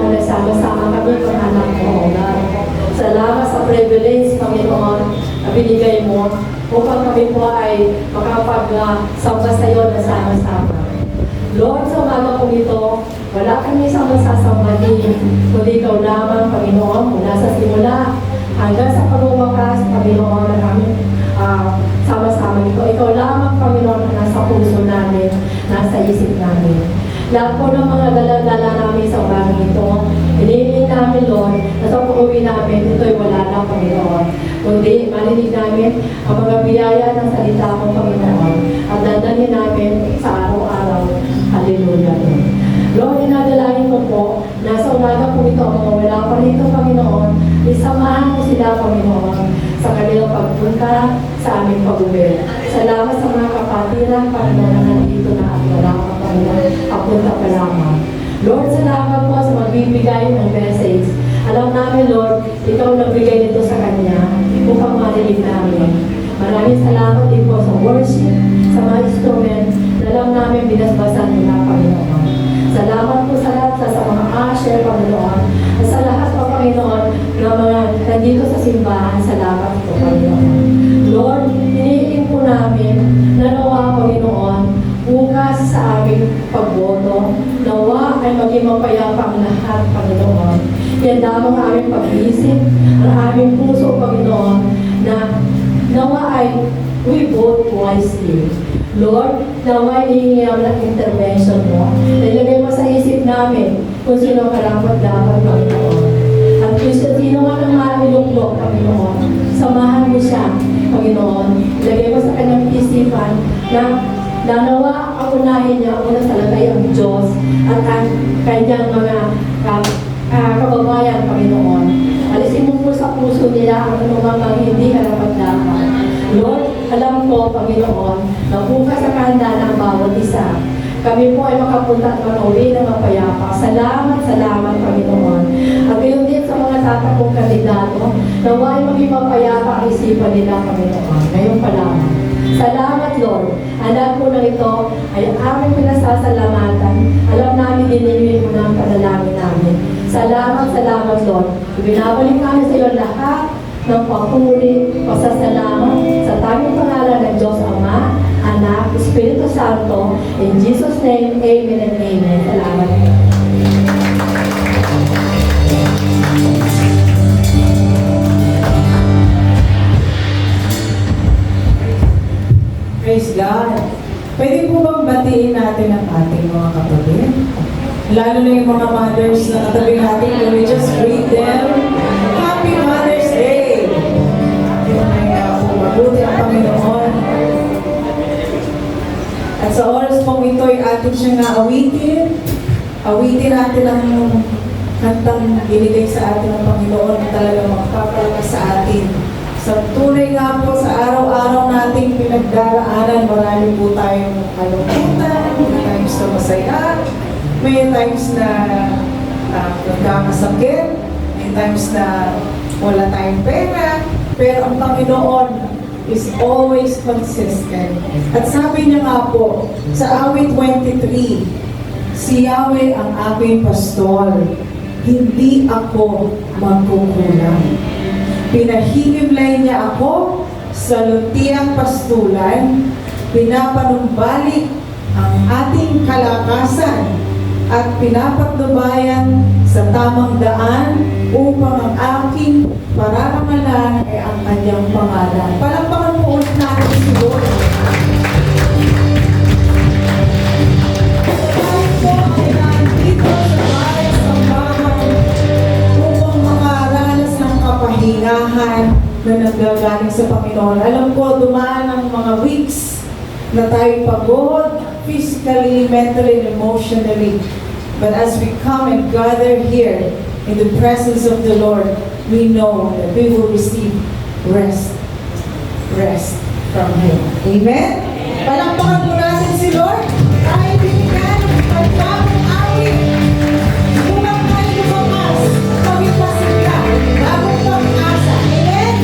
na nagsama-sama kami ng anak mo, O God. Salamat sa privilege, Panginoon, na binigay mo upang kami po ay makapag-samba sa iyo na sama-sama. Lord, sa umaga po ito, wala kami isang masasambahin, kundi ikaw lamang, Panginoon, mula sa simula hanggang sa pagwawakas, Panginoon, na kami sama-sama ito. Ikaw lamang, Panginoon, na nasa puso namin, nasa isip namin. Lahat po ng mga dala-dala namin sa umagang ito, hinihiling namin, Lord, na sa pag-uwi namin, ito'y wala na, Panginoon. Kundi, marinig namin ang mga biyaya ng salita mo, Panginoon, at dadalhin namin sa araw-araw. Hallelujah. Lord, dinadalangin ko po na sa umaga po ito, mga wala pa rito, Panginoon, isamahan mo sila, Panginoon, sa kanilang pagpunta sa aming pag-uwi. Salamat sa mga kapatiran, Panginoon, na nandito na at wala pa, Panginoon, papunta pa lamang. Lord, salamat po sa magbibigay ng message. Alam namin, Lord, ikaw nagbigay nito sa kanya upang marinig namin. Maraming salamat din po sa worship, sa mga instrument na lang namin binasbasan nila, Panginoon. Salamat po sa lahat sa mga usher, Panginoon, at sa lahat po, Panginoon, na mga nandito sa simbahan. Salamat po, Panginoon. Lord, hinihiling po namin na nawa, Panginoon, bukas sa aming pagboto, nawa ay maging mapayapa ang lahat, Panginoon. Yan lamang ang aming pag-iisip, ang aming puso, Panginoon, na nawa ay we vote wisely. Lord, nawa hihingam ng intervention mo. Nilagay mo sa isip namin kung sino karapat dapat, Panginoon. At kung sino man ang mahiluklok, Panginoon, samahan mo siya, Panginoon. Ilagay mo sa kanyang isipan na nawa ang unahin niya, una talaga ang Diyos at ang kanyang mga kababayan, Panginoon. Alisin mo po sa puso nila ang anumang hindi karapat-dapat. Lord, alam ko, Panginoon, na bukas sa kahanda ng bawat isa, kami po ay makapunta at makauwi na mapayapa. Salamat, salamat, Panginoon. At gayon din sa mga tatakong kandidato, nawa ay maging mapayapa ang isipan nila, Panginoon. Ngayon pa lamang. Salamat, Lord. Alam po na ito ay aming pinasasalamatan. Alam namin diniliwin mo na ang panalangin namin. Salamat, salamat, Lord. Ibinabalik namin sa iyo lahat ng papuri, pasasalamat sa tanging pangalan ng Diyos Ama, Anak, Espiritu Santo. In Jesus' name, Amen and Amen. Salamat. Praise God. Pwede po bang batiin natin ang ating mga kapatid? Lalo na yung mga mothers na katabi natin. Can we just greet them? Happy Mother's Day! Mabuti ang Panginoon. At sa oras pong ito'y atin siyang naawitin. Awitin natin ang kantang binigay sa atin ng Panginoon na talagang magpapalakas sa atin. Sa tunay nga po sa araw-araw nating pinagdaraanan, marami po tayong kalungkutan, may times na masaya, may times na nagkakasakit, may times na wala tayong pera, pero ang Panginoon is always consistent. At sabi niya nga po, sa awit 23, si Yahweh ang aking pastor, hindi ako magkukulang. Pinahihimlay niya ako sa lutiang pastulan, pinapanumbalik ang ating kalakasan at pinapatnubayan sa tamang daan upang ang aking pararangalan ay ang kanyang pangalan. Palakpakan po ulit natin si Lord. Tayo po ay nandito sa bahay sa bahay upang makaranas ng kapahingahan na nanggagaling sa Panginoon. Alam ko, dumaan ang mga weeks na tayo pagod, physically, mentally, and emotionally. But as we come and gather here in the presence of the Lord, we know that we will receive rest from Him. Amen? Palakpakan po natin si Lord. Tayo binigyan ng pagpapang awit. Upang tayo lumakas, pagpapasigla, bagong pag-asa. Amen?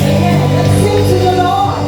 Amen. Let's sing to the Lord.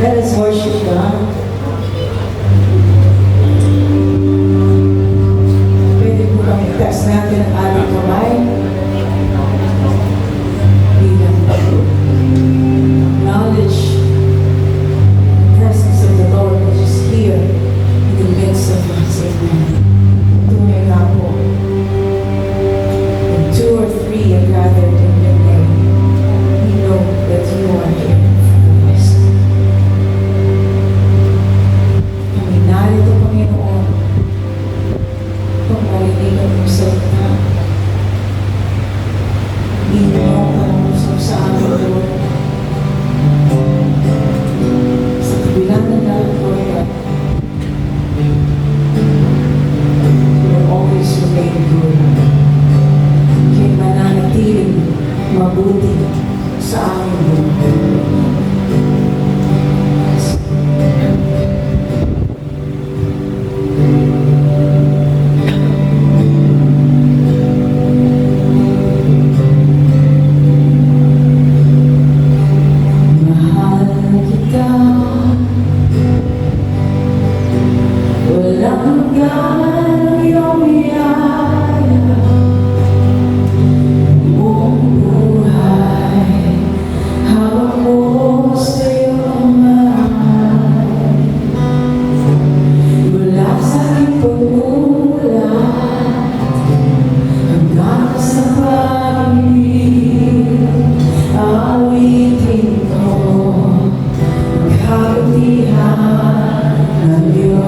Let us worship God. Pwede po bang i-test natin ang ating kamay? Bilang acknowledge the presence of the Lord which is here in the midst of us. Amen. Tunay nga po. When two or three are gathered in your name, we know that you are here for us. Kami narito, Panginoon, kung marinig ang iyong salita. Ginoo ang usap sa amin, Lord. Sa kabilang ng lahat, Lord God, you will always remain good. Kaya mananatiling mabuti sa amin, Lord. Mahal kita, walang hanggan ang iyong biyaya. Buong buhay, hawak ko sa iyong mahal. Mula sa aking pagmulat hanggang sa pag-ibig, awitin ko ang kabutihan ng Diyos.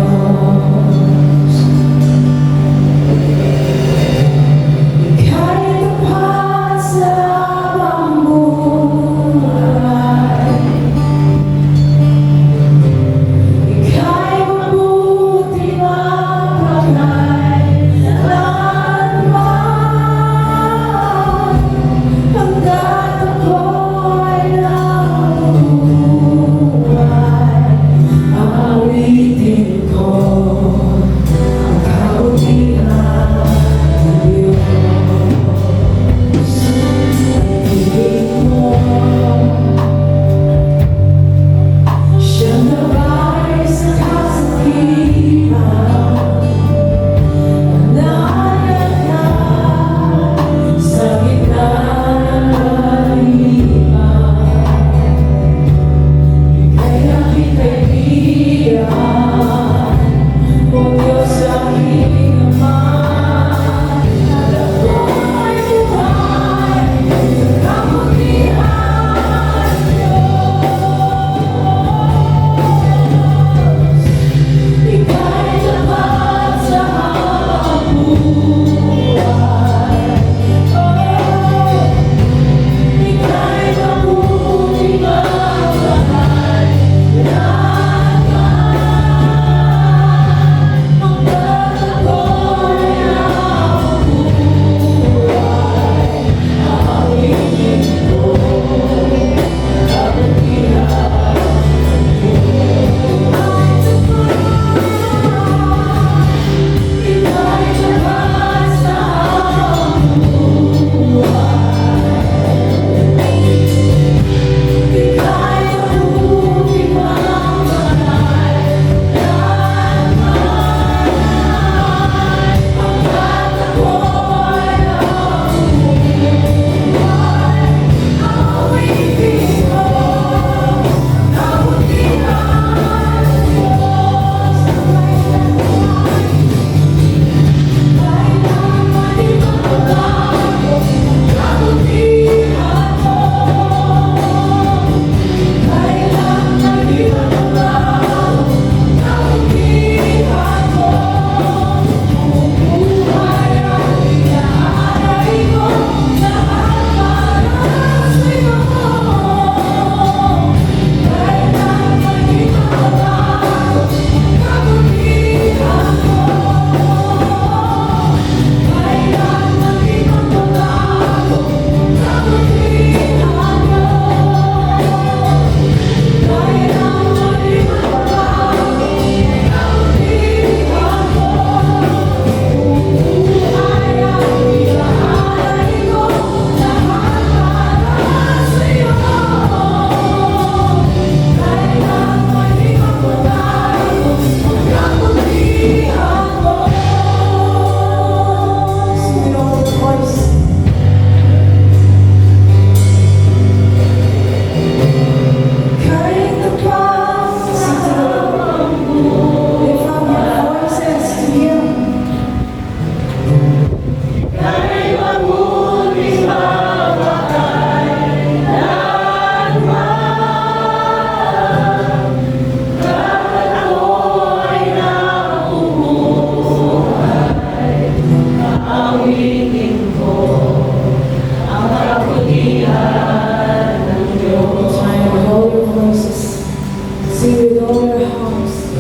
with all your hearts.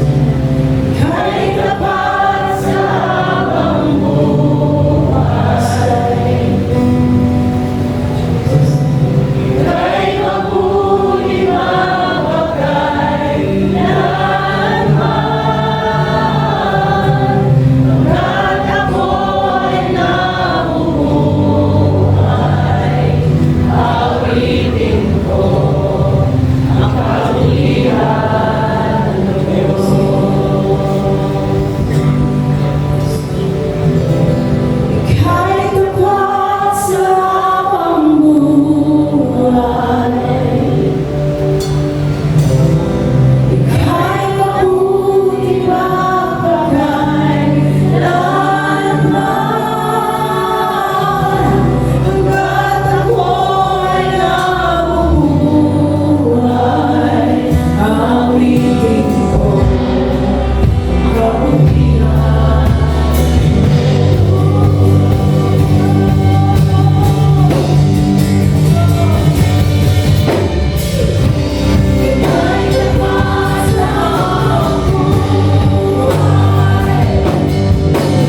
Kahit tapat sa habang buhay, kahit mabuti mapagkailanman, hanggat ako'y nabubuhay, awitin ko ang kabulihan ng Diyos. Kahit tapat sa habang buhay, kahit mabuti mapagkailanman, hanggat ako'y nabubuhay, awitin ko ang kabulihan. Kahit tapat sa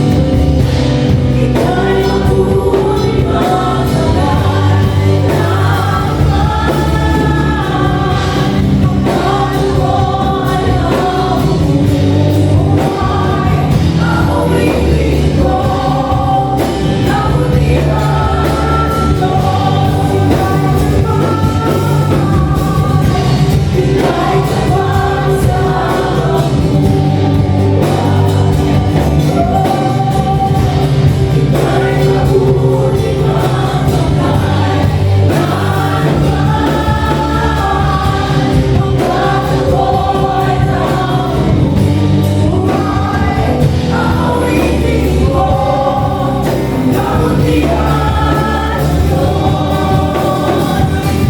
habang buhay, kahit mabuti mapagkailanman, hanggat ako'y nabubuhay, awitin ko ang kabulihan ng Diyos. Kahit tapat sa habang kahit mabuti mapagkailanman, hanggat ako'y nabubuhay,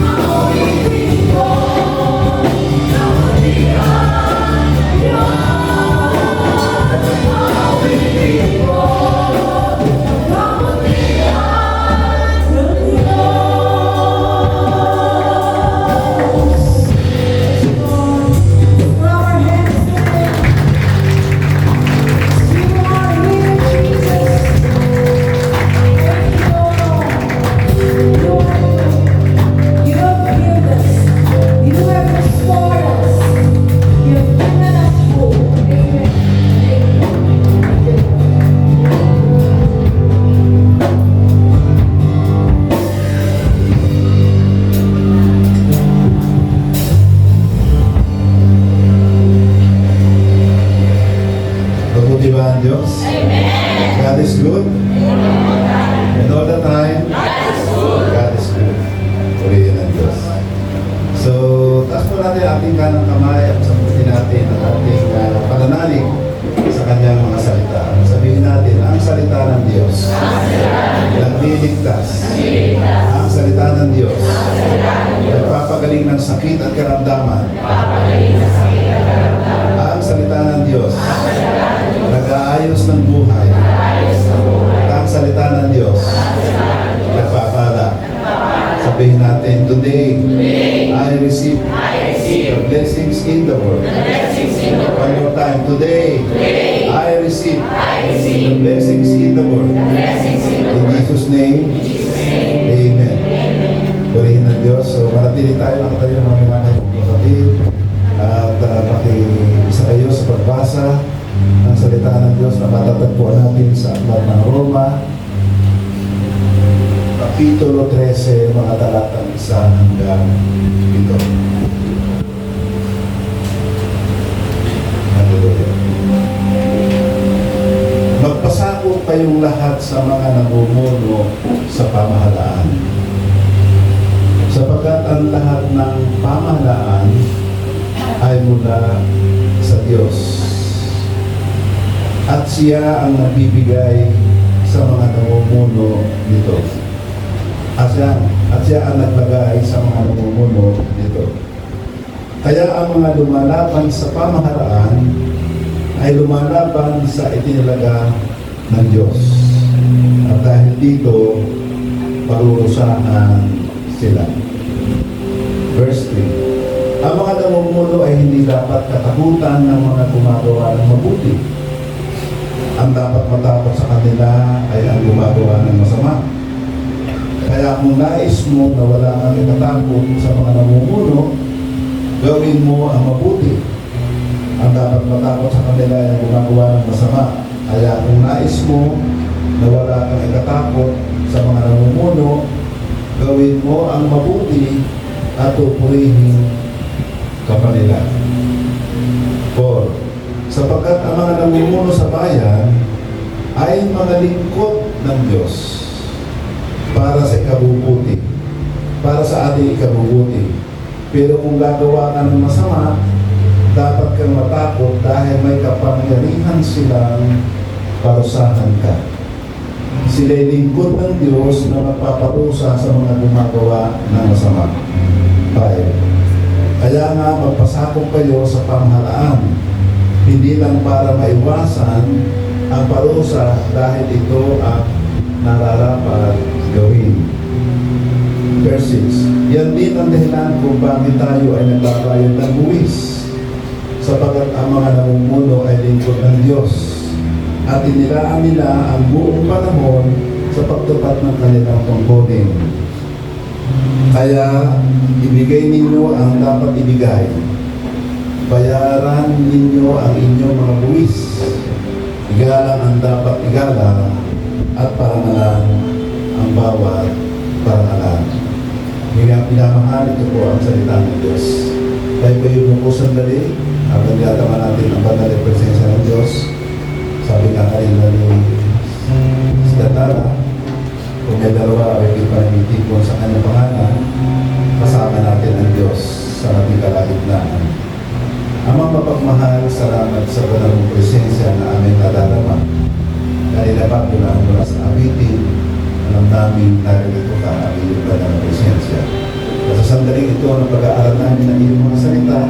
awitin ko ang kabutihan ng Diyos. Awitin ko ang kabutihan ng Diyos. Awitin ko ang kabutihan ng Diyos. Throw our hands to Him. You are here, Jesus. Thank you, Lord. You have healed us. You have restored us. You have given us hope. Amen. Mabuti ba ang Diyos? Amen. God is good. And all the time, God is good. Purihin ang Diyos. So, taas po natin ang ating kanang kamay at sabutin natin ang ating pananalig sa kanyang mga salita. Sabihin natin, ang salita ng Diyos nagliligtas. Ang salita ng Diyos nagpapagaling ng sakit at karamdaman. Ang salita ng Diyos nag-aayos ng buhay. Ang salita ng Diyos nagpapala. Sabihin natin, today I receive the blessings in the world. One more time, today I receive the blessings in the world. In Jesus' name, Amen. Purihin ng Diyos. So, manatili tayo nakatayo ng mga imanay kong kapatid. At isa kayo sa pagbasa ng salita ng Diyos na matatagpuan natin sa aklat ng Roma, Kapitulo 13, mga talatang 1 hanggang 7. Hallelujah. Magpasakop kayong lahat sa mga namumuno sa pamahalaan, sapagkat ang lahat ng pamahalaan ay mula sa Diyos, at siya ang nagbibigay sa mga namumuno nito. At siya ang naglagay sa mga namumuno nito. Kaya ang mga lumalaban sa pamahalaan ay lumalaban sa itinilaga ng Diyos. At dahil dito, parurusahan sila. Verse 3. Ang mga namumuno ay hindi dapat katakutan ng mga gumagawa ng mabuti. Ang dapat matakot sa kanila ay ang gumagawa ng masama. Kaya kung nais mo na wala kang itatakot sa mga namumuno, gawin mo ang mabuti. Ang dapat matakot sa kanila ay ang gumagawa ng masama. Kaya kung nais mo na wala kang itatakot sa mga namumuno, gawin mo ang mabuti at pupurihin ka pa nila. 4. Sapagkat ang mga namumuno sa bayan ay mga lingkod ng Diyos para sa ikabubuti, para sa ating ikabubuti. Pero kung gagawa ka ng masama, dapat kang matakot dahil may kapangyarihan silang parusahan ka. Sila'y lingkod ng Diyos na magpaparusa sa mga gumagawa ng masama. 5. Kaya nga magpasakop kayo sa pamahalaan, hindi lang para maiwasan ang parusa dahil ito ang nararapat gawin. Verse 6. Yan din ang dahilan kung bakit tayo ay nagbabayad ng buwis, sapagkat ang mga namumuno ay lingkod ng Diyos at inilaan nila ang buong panahon sa pagtupad ng kanilang tungkulin. Kaya ibigay ninyo ang dapat ibigay, bayaran ninyo ang inyong mga buwis, igalang ang dapat igalang, at parangalan ang bawat parangalan. Pinamahal, ito po ang salita ng Diyos. Tayo po yung po sandali, habang niyatama natin ang banal na presensya ng Diyos. Sabi nga kanina ni Sidatara, kung may dalawa ay ipinitipon sa kanyang pangalan, kasama natin ang Diyos sa ating kalagitnaan. Amang mapagmahal, salamat sa banal mong presensya na aming nadarama. Kanina pa mula sa abitin, alam namin narito ka ang iyong banal na presensya. Sa sandaling ito ng pag-aaral namin ng iyong mga salita,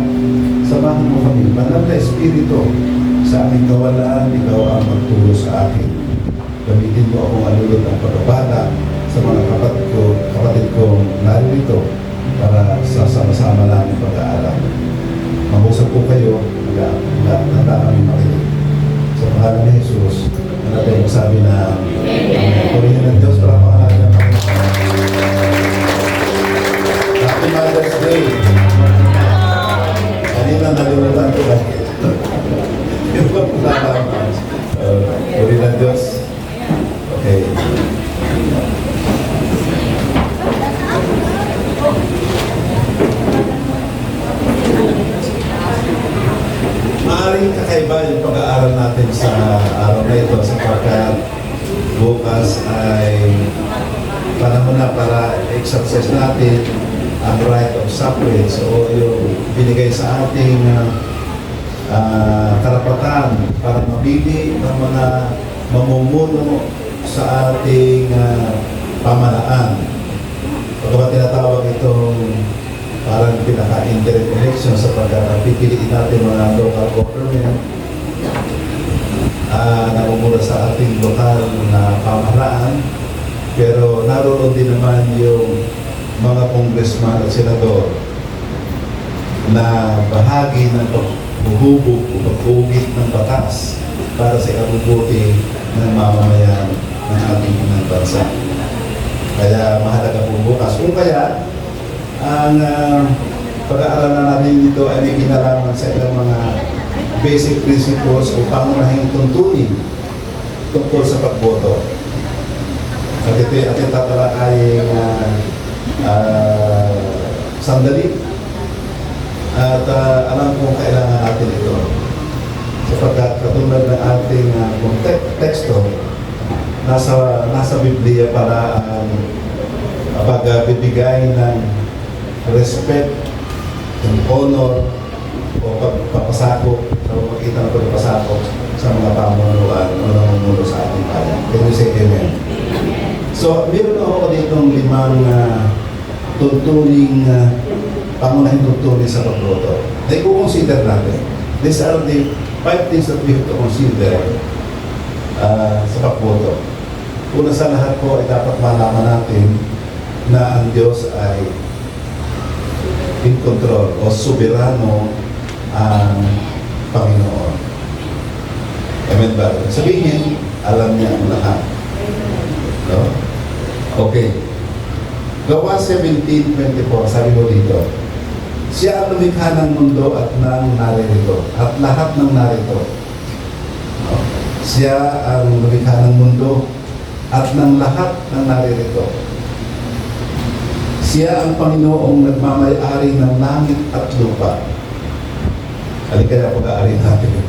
samahan mo kami, banal na Espiritu, sa aming kawalan, ikaw ang magturo sa akin. Gamitin mo akong alulod ng pagbabala sa mga kapatid kong narito para sa sama-sama namin pag-aaral. Mag-usap po kayo, handa kami makinig. Sa pangalan ni Jesus, natin sabi na purihin ng Diyos para pangalan niya. Happy Mother's Day! Kanina nalimutan ko lang. Yung ba po nalaman? Purihin ng Diyos. Okay. Maaaring kakaiba yung pag-aaral natin sa araw na ito sapagkat bukas ay panahon na para exercise natin ang right of suffrage o yung binigay sa ating karapatan para mabili ng mga mamumuno sa ating pamahalaan. Pagkabat tinatawag itong parang pinaka-interim election sa pagpipiliin natin mga local government namumula sa ating lokal na pamahalaan, pero naroon din naman yung mga congressman at senador na bahagi ng paghuhubog o pag-ugit ng batas para sa ikabubuti ng mamamayan ng ating inang bansa. Kaya mahalaga po bukas. Kung kaya, ang pag-aaralan natin dito ay may kinalaman sa ilang mga basic principles o pangunahing tuntunin tungkol sa pagboto. At ito ay ating tatalakayin sandali. At alam kong kailangan natin ito. Sapagkat katulad ng ating teksto, nasa Biblia para pagbibigay ng respect, ng honor, o pagpapasakop, sa pagkita ng pagpapasakop sa mga pamunuan o namumuno sa ating bayan. Can you say amen? So, meron ako ditong 5 tuntuning, pangunahing tuntunin sa pagboto. Na i-consider natin. These are the 5 things that we have to consider sa pagboto. Una sa lahat po ay dapat malaman natin na ang Diyos ay in control o soberano ang Panginoon. Amen ba? Sabihin, alam niya ang lahat. No? Okay. Gawa 17:24, sabi ko dito, siya ang lumikha ng mundo at ng naririto, at lahat ng narito. No? Siya ang lumikha ng mundo at ng lahat ng naririto. Siya ang Panginoong nagmamay-ari ng langit at lupa. Ano kaya pag-aari natin?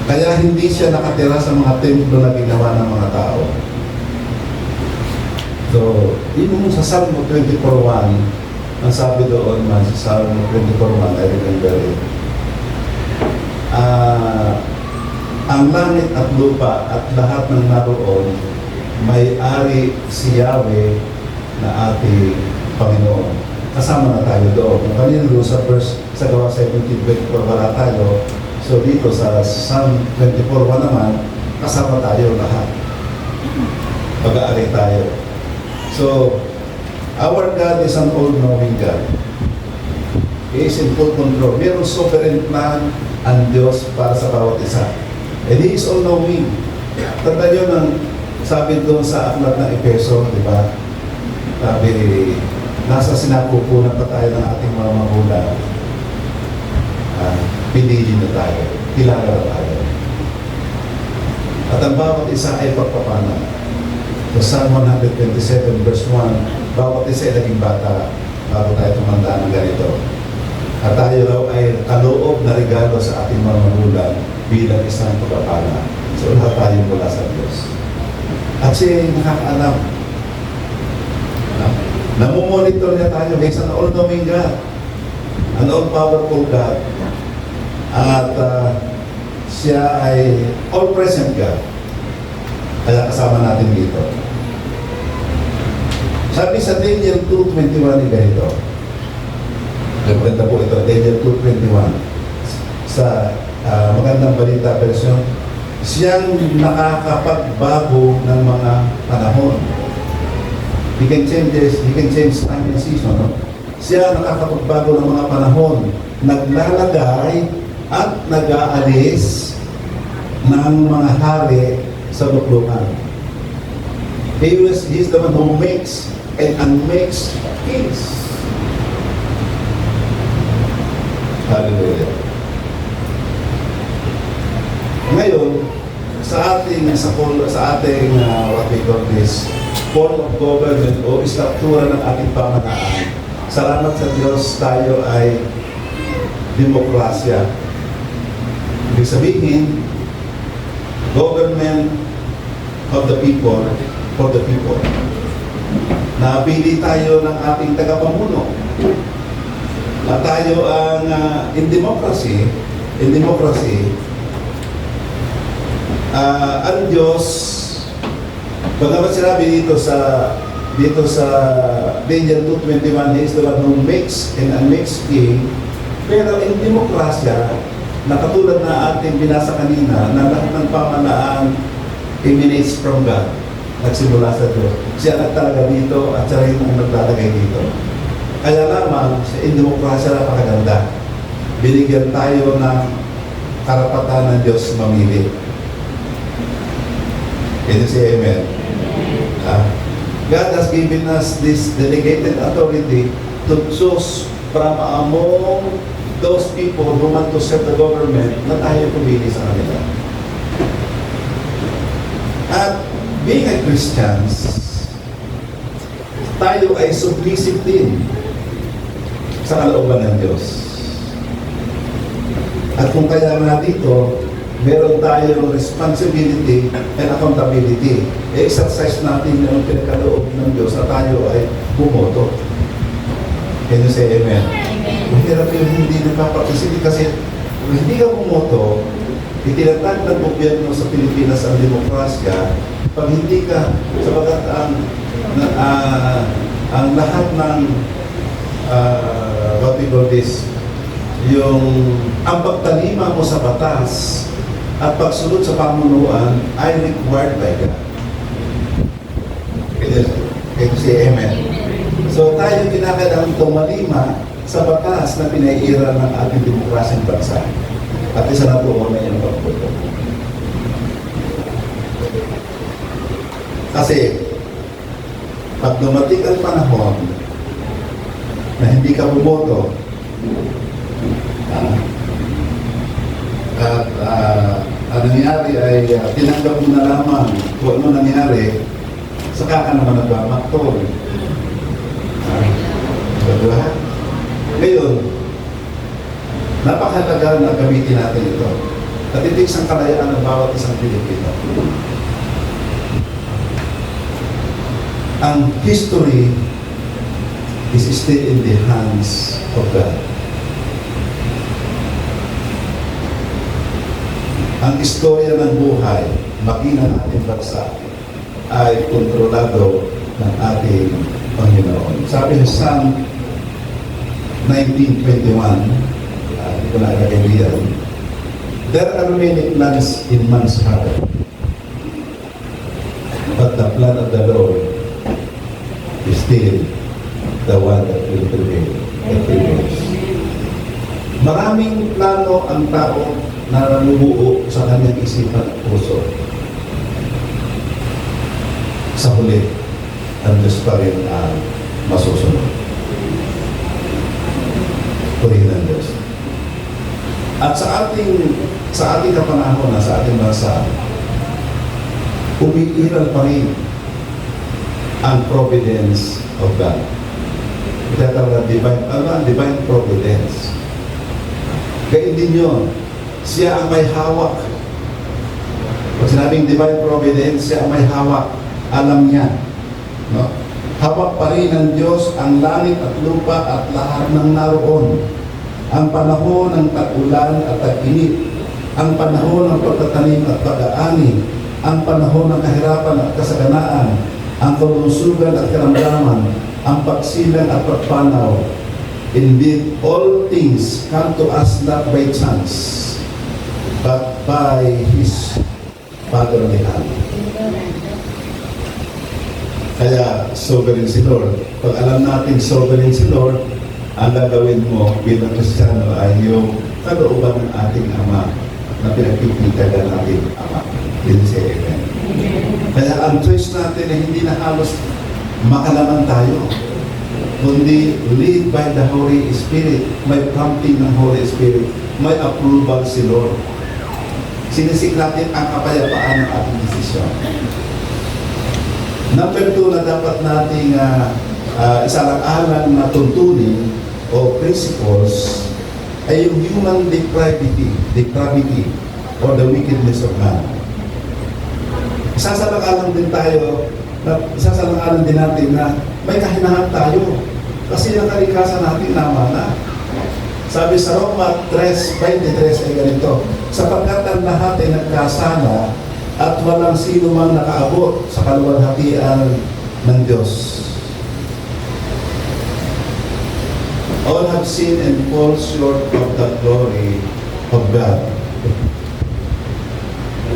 Kaya hindi siya nakatira sa mga templo na ginawa ng mga tao. So, yun yung sa Psalm 24:1, ang sabi doon man sa Psalm 24:1, I remember it. Ang langit at lupa at lahat ng naroon, may-ari si Yahweh na ating Panginoon. Kasama na tayo doon. Kung kanina doon sa verse, sa Gawa 17:24, wala tayo. So dito sa Psalm 24:1 naman, kasama tayo lahat. Pag-aari tayo. So, our God is an all-knowing God. He is in full control. Mayroong sovereign plan ang Diyos para sa bawat isa. And He is all-knowing. Tanda nyo nang sabi doon sa aklat ng Efeso, di ba? Sabi, nasa sinapupunan pa tayo ng ating mga magulang. Pinili na tayo. Kilala na tayo. At ang bawat isa ay pagpapana. So Psalm 127 verse 1, bawat isa ay naging bata bago tayo tumanda ng ganito. At tayo raw ay kaloob na regalo sa ating mga magulang bilang isang pagpapala. So lahat tayo mula sa Diyos. At siya ay nakakaalam. Namumonitor niya tayo. He's an all-knowing God. An all-powerful God. At siya ay all-present God. Kaya kasama natin dito. Sabi sa Daniel 2:21 ni ganito. Nagpaganda po ito, Daniel 2:21. Sa magandang balita version, siyang nakakapagbago ng mga panahon. He can change time and season. No? Siya nakakapagbago ng mga panahon. Naglalagay at nag-aalis ng mga hari sa luklukan. He is the one who makes and unmakes kings. Hallelujah. Ngayon, sa ating what we call this form of government o istruktura ng ating pamanaan, salamat sa Diyos tayo ay demokrasya. Ibig sabihin, government of the people, for the people. Napili tayo ng ating tagapamuno. At tayo ang in democracy, ang Diyos, bagamat sinabi dito sa Daniel 2:21, He is the one who makes and unmakes king, pero in demokrasya, na katulad na ating binasa kanina, na lahat ng pamalaan emanates from God, nagsimula sa Diyos. Siya nagtalaga dito at siya rin ang naglalagay dito. Kaya lamang, in demokrasya napakaganda. Binigyan tayo ng karapatan ng Diyos mamili. Can you say amen? God has given us this delegated authority to choose from among those people who want to serve the government na tayo pumili sa kanila. At being a Christians, tayo ay submissive din sa kalooban ng Diyos. At kung kaya nga dito, meron tayong responsibility and accountability. I-exercise natin yung pinagkaloob ng Diyos na tayo ay bumoto. Can you say amen? Mahirap yung hindi nagpapatisip kasi kung hindi ka bumoto, itinatag ng gobyerno sa Pilipinas ang demokrasya, pag hindi ka, sabagat ang lahat ng what we call this, yung ang pagtalima mo sa batas at pagsunod sa pamunuan ay required by God. Can you say amen? So So tayo kinakailangan tumalima sa batas na pinaiira ng ating demokrasyang bansa. At isa na po na yung pagputo. Kasi, pag dumating ang panahon na hindi ka bumoto, at ang nangyari ay tinanggap mo na lamang kung ano nangyari, saka ka naman nagmamakto. Diba? Ngayon, napakahalaga na gamitin natin ito. At itiks ang kalayaan ng bawat isang Pilipino. Ang history is still in the hands of God. Ang istorya ng buhay, maging ng ating bansa, ay kontrolado ng ating Panginoon. Sabi sa Psalm 19:21, hindi ko nakalagay diyan, there are many plans in man's heart, but the plan of the Lord is still the one that will prevail. That prevails. Maraming plano ang tao na nanubuo sa kanyang isipan at puso. Sa huli, ang Diyos pa rin ang masusunod. Purihin ang Diyos. At sa ating kapanahon na sa ating bansa, umiiral pa rin ang providence of God. Ito ang divine providence. Gayun din yun. Siya ang may hawak. Pag sinabing divine providence, siya ang may hawak. Alam niya. No? Hawak pa rin ng Diyos ang langit at lupa at lahat ng naroon. Ang panahon ng tag-ulan at tag-init. Ang panahon ng pagtatanim at pag-aani. Ang panahon ng kahirapan at kasaganaan. Ang kalusugan at karamdaman. Ang pagsilang at pagpanaw. Indeed, all things come to us not by chance, but by His fatherly hand. Kaya, sovereign si Lord. Pag alam natin sovereign si Lord, ang gagawin mo bilang Kristiyano ay yung kalooban ng ating Ama na pinagpipita ng ating Ama. Din si Amen. Kaya ang choice natin ay hindi na halos makalaman tayo, kundi lead by the Holy Spirit. May prompting ng Holy Spirit. May approval si Lord. Sinisik natin ang kapayapaan ng ating desisyon. Number 2 na dapat nating isalang-alang na tuntunin o principles ay yung human depravity or the wickedness of man. Isasalang-alang din natin na may kahinahan tayo kasi ang kalikasan natin namana. Sabi sa Roma 3:23 ay ganito, sapagkat ang lahat ay nagkasala at walang sino mang nakaabot sa kaluwalhatian ng Diyos. All have sinned and fall short of the glory of God.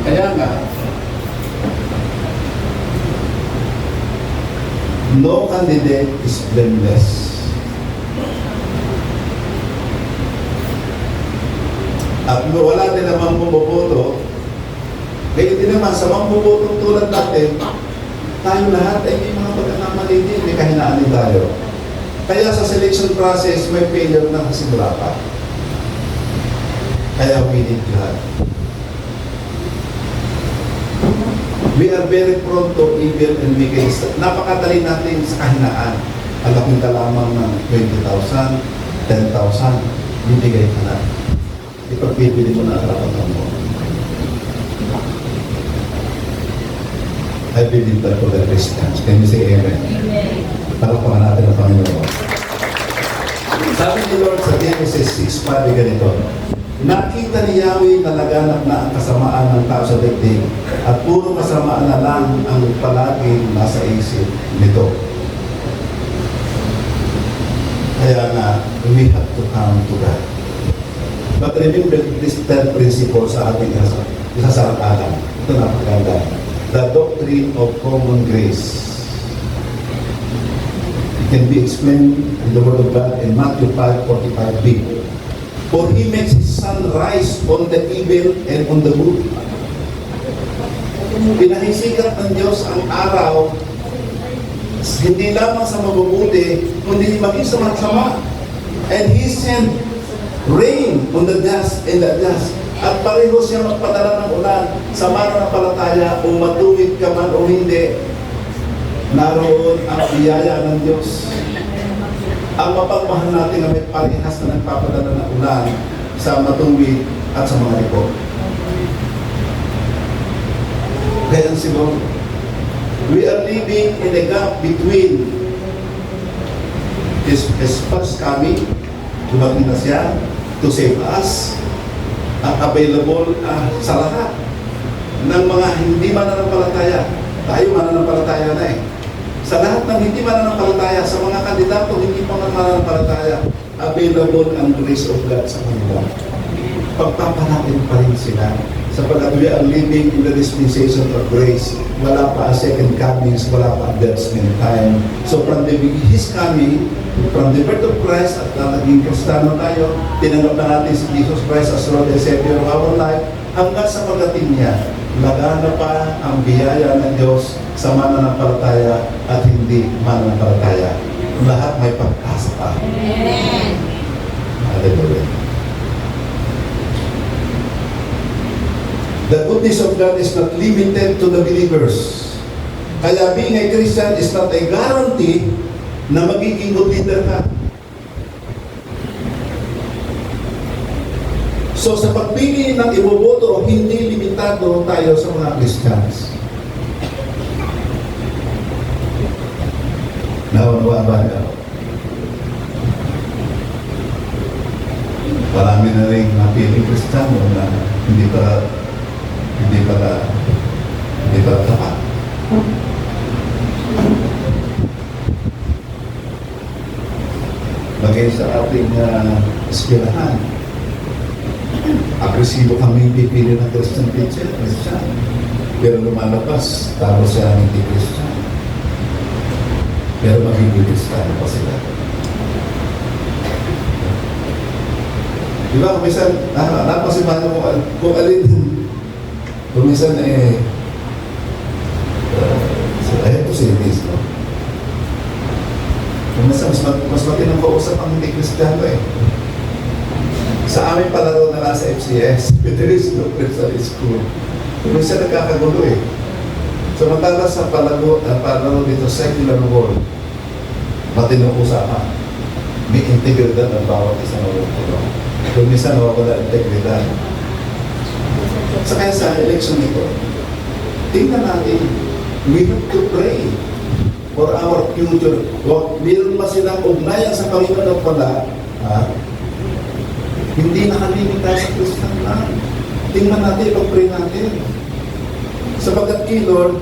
Kaya nga, no candidate is blameless. At wala din namang bumoboto. Kaya din naman sa mga bubotong tulad natin, tayo lahat ay may mga pagkakamali din, may kahinaan din tayo. Kaya sa selection process, may failure na kasimula pa. Kaya we need God. We are very prone to evil and wickedness. Napakadali natin sa kahinaan. Alaking ka lamang ng 20,000, 10,000, bibigay ka na. Ipagpipili mo na ang karapatan mo. I believe that for the Christians. Can you say amen? Amen. Palakpakan natin ang Panginoon. Sabi ni Lord sa Genesis 6:5 ganito, nakita ni Yahweh na laganap na ang kasamaan ng tao sa daigdig at puro kasamaan na lang ang palaging nasa isip nito. Kaya nga, we have to come to God. But remember this third principle sa ating isasalang-alang. Ito napakaganda. The doctrine of common grace. can be explained in the Word of God in Matthew 5:45b. For He makes His sun rise on the evil and on the good. Pinahisikat ng Diyos ang araw, hindi lamang sa mabubuti, kundi maging sa masama. And He sent rain on the just and the unjust. At pareho siya magpadala ng ulan sa mananampalataya o matuwid ka man o hindi. Naroon ang biyaya ng Diyos. Ang mapagmahal natin na may parehas na nagpapadala ng ulan sa matuwid at sa mga lipo. Kaya siguro, we are living in a gap between His first coming, dumating na siya to save us, at available sa lahat ng mga hindi mananampalataya. Tayo mananampalataya na eh. Sa lahat ng hindi mananampalataya, sa mga kandidato hindi pa mananampalataya, available ang grace of God sa kanila. Pagpapalain pa rin sila. Sapagkat we are living in the dispensation of grace. Wala pa ang second comings, wala pa ang judgment time. So from the beginning, His coming, from the birth of Christ at naging Kristiyano tayo, tinanggap na natin si Jesus Christ as Lord and Savior of our life, hanggang sa pagdating niya, lagana pa ang biyaya ng Diyos sa mananampalataya at hindi mananampalataya. Lahat may pag-asa pa. Amen. Hallelujah. The goodness of God is not limited to the believers. Kaya being a Christian is not a guarantee na magiging good leader ka. So sa pagpili ng iboboto, hindi limitado tayo sa mga Christians. Naunawaan ba niyo? Marami na rin napiling Kristiyano na hindi pa tapat. Bagay sa ating eskwelahan, agresibo kami pipili ng Christian teacher, Christian. Pero lumalabas, talo siya ng hindi Christian. Pero magiging Christian pa sila. Di ba, kumisan, napasiman mo kung alin, kumisan ito si Liz, no? Kumisan, mas matinang kausap ang hindi Kristiyano eh. Sa aming palaro na nasa FCS, Bethlehem no Christian School, kumisan nagkakagulo eh. Samantala sa palaro dito, secular world, matinong usapan. May integridad ng bawat isang ulo. Kung minsan nawawala integridad. Sa kaya sa election ito, tingnan natin, we have to pray for our future. Meron pa silang ugnayan sa Panginoon ng pala, hindi nakalimita sa Christian lang. Tingnan natin, pag-pray natin. Sapagkat kay Lord,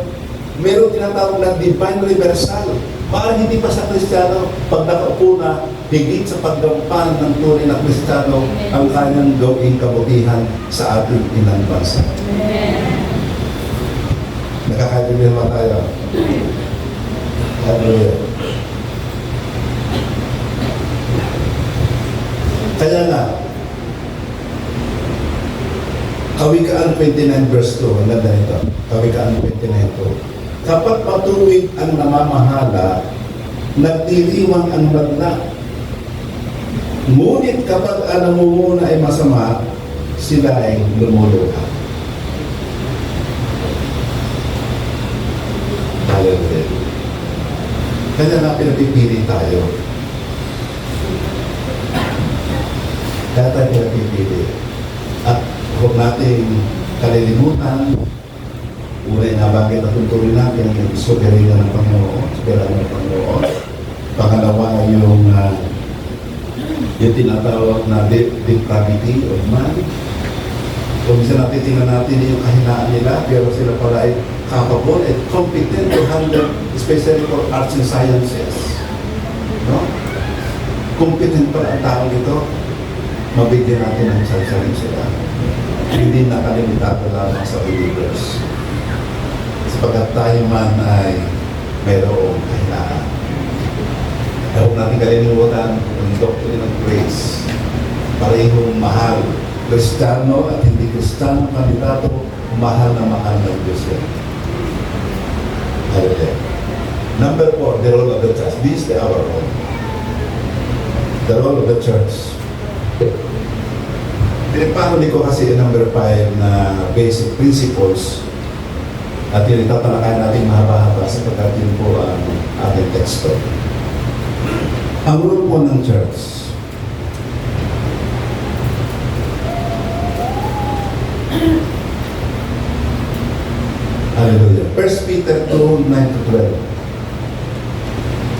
meron tinatawag na divine reversal. Para hindi pa sa Kristiyano, pag nakaupo na, higit sa paggampan ng tunay na Kristiyano ang kanyang gawing kabutihan sa ating inang bansa. Nakakaintindihan ba tayo? Hallelujah. Kaya nga, Kawikaan 29 verse 2, ang ganda nito. Kawikaan 29:2. Kapag patuwid ang namamahala, nagdiriwang ang madla. Ngunit kapag ang namumuna ay masama, sila ay lumuluha. Hallelujah. Kaya na pinapipili tayo. Kaya tayo pinapipili. At huwag natin kalilimutan, unay na bakit at tutuloy natin yung soberanya ng Panginoon, soberanya ng Panginoon. Pangalawa yung tinatawag na depravity of mind. Kung minsan natin tingnan natin yung kahinaan nila, pero sila pala ay capable and competent to handle, especially for arts and sciences. No? Competent pala ang tao dito, mabigyan natin ng chance sila. Hindi nakalimitado lamang sa believers. Sapagkat tayo man ay mayroong kahinaan. Huwag natin kalilimutan ang doctrine of grace. Parehong mahal. Kristiyano at hindi Kristiyano kandidato, mahal na mahal ng Diyos yan. Hallelujah. Number 4, the role of the church. This is our role. The role of the church. Pinipahuli ko kasi yung number 5 na basic principles at yun itatalakayan natin mahaba-haba sapagkat yun po ang ating teksto. Ang role po ng church. Hallelujah. 1 Peter 2, 9-12.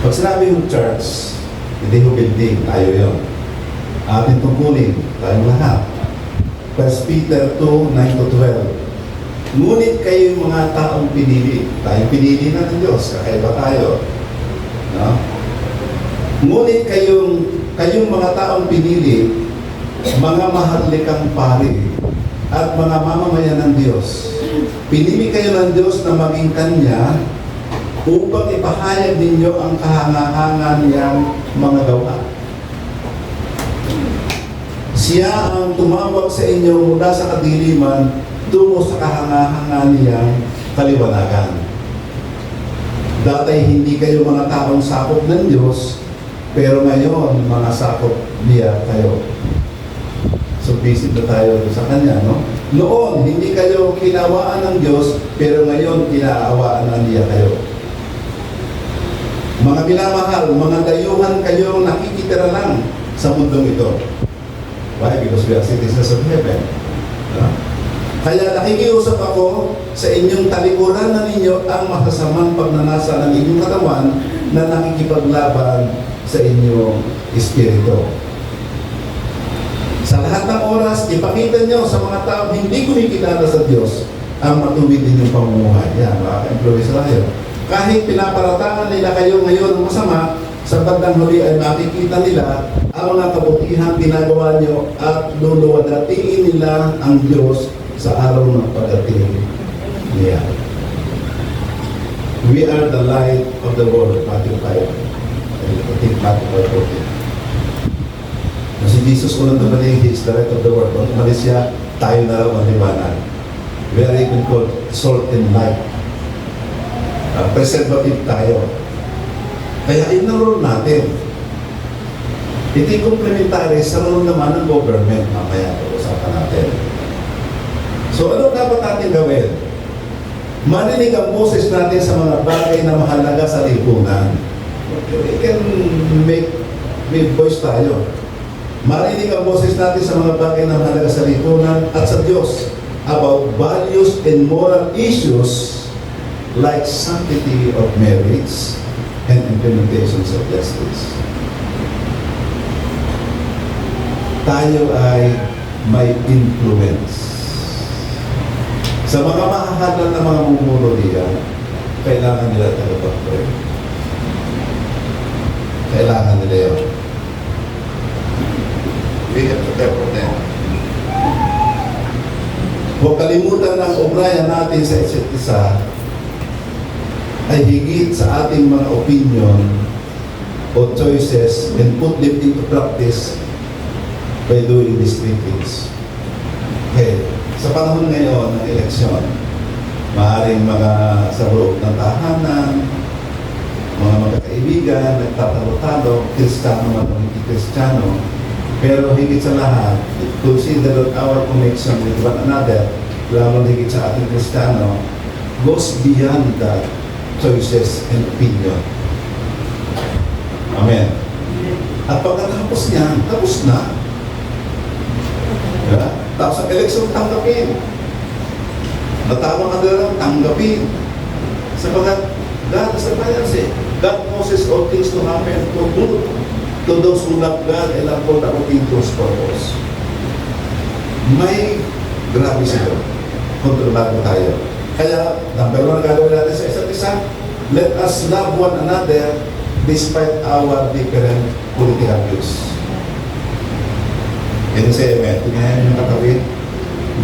Pag sinabi yung church, hindi ho building, tayo yun. Ating tungkulin, tayong lahat. 1 Peter 2, 9-12. Ngunit kayo yung mga taong pinili. Tayong pinili na ng Diyos, kakaiba tayo. No? Ngunit kayong mga taong pinili, mga maharlikang pari, at mga mamamayan ng Diyos. Pinili kayo ng Diyos na maging Kanya upang ipahayag ninyo ang kahangahangan niyang mga gawa. Siya ang tumawag sa inyo mula sa kadiliman tungo sa kahangahangan niyang kaliwanagan. Dati hindi kayo mga taong sakop ng Diyos, pero ngayon mga sakop niya kayo. So busy na tayo sa Kanya, no? Noon, hindi kayo kinawaan ng Diyos, pero ngayon kinaawaan ng Niya kayo. Mga minamahal, mga dayuhan kayo nakikitira lang sa mundong ito. Why? Because we are citizens of heaven. No? Kaya nakikiusap ako sa inyong talikuran na ninyo ang masasamang pagnanasa ng inyong katawan na nakikipaglaban sa inyong espiritu. Sa lahat ng oras, ipakita nyo sa mga tao hindi kumikilala sa Diyos ang matuwid ninyong pamumuhay. Yan, maka-improvise tayo. Kahit pinaparatangan nila kayo ngayon ng masama, sa bandang huli ay makikita nila ang mga kabutihan ginagawa nyo at luluwadatiin nila ang Diyos sa araw ng pagdating niya. We are the light of the world, Matthew 5. I think Matthew 5:14. Si Jesus unang dumating, He is the light of the world. Nung umalis siya, tayo na raw ang liwanag. We are even called salt and light. Preservative tayo. Kaya yun ang role natin. Ito yung complementary sa role naman ng government. Mamaya, pag-usapan natin. So, ano dapat natin gawin? Marinig ang boses natin sa mga bagay na mahalaga sa lipunan. We can make voice tayo. Marinig ang boses natin sa mga bagay na mahalaga sa lipunan at sa Diyos about values and moral issues like sanctity of marriage and implementations of justice. Tayo ay may influence. Sa mga mahahalan na mga mumuno diyan, kailangan nila tagapag-pray. Kailangan nila yun. We have to care for them. Huwag kalimutan ng ugnayan natin sa isa't isa ay higit sa ating mga opinion o choices and put them into practice by doing these three things. Okay, sa panahon ngayon ng eleksyon, maaaring mga sa loob ng tahanan, mga magkakaibigan, nagtatalo-talo, Kristiyano man o hindi Kristiyano, pero higit sa lahat, consider our connection with one another, lalo higit sa ating Kristiyano, goes beyond the choices and opinion. Amen. At pagkatapos niyan, tapos na. Diba? Tapos ang eleksyon, tanggapin. Natawag ka na tanggapin. Sabagat, God is the bias eh. God causes all things to happen to good to those who love God and are called according to His purpose. May grabe sila. Kontrolado tayo. Kaya, number 1 gagawin natin sa isa't isa, let us love one another despite our different political views. Can you say amen? Tingnan yung katawid,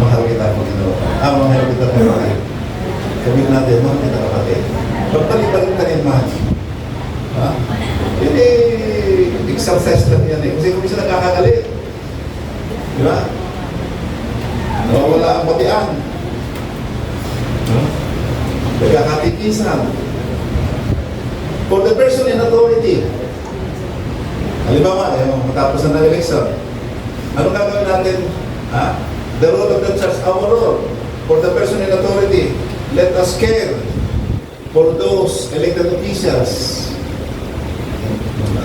mahal kita Panginoon. Mahal kita kapatid. Sabihin natin, mahal kita kapatid. Pagpalibalik ka rin, mahal. Ha? Yun eh, exercise lang yan eh. Kasi kung minsan nakakagalit. Di ba? Nawawala ang batian. Nagkakatikisan. For the person in authority. Halimbawa, matapos na election, anong gagawin natin? The role of the church, our role. For the person in authority, let us care for those elected officials.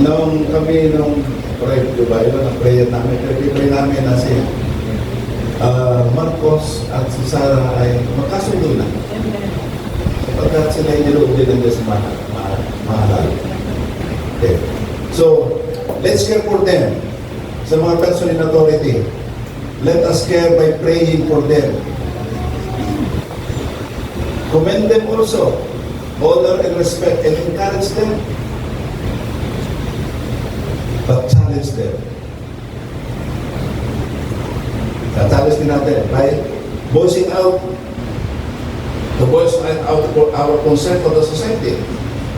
Nung pray, diba, yun ang prayer namin. Pray namin na si Marcos at si Sara ay magkasundo na. Pagkat sila ay niloob din ng Diyos mahalal. Okay. So, let's care for them. Sa mga person in authority, let us care by praying for them. Commend them also. Honor and respect and encourage them. But challenge them. Challenge din natin by voicing out our concern for the society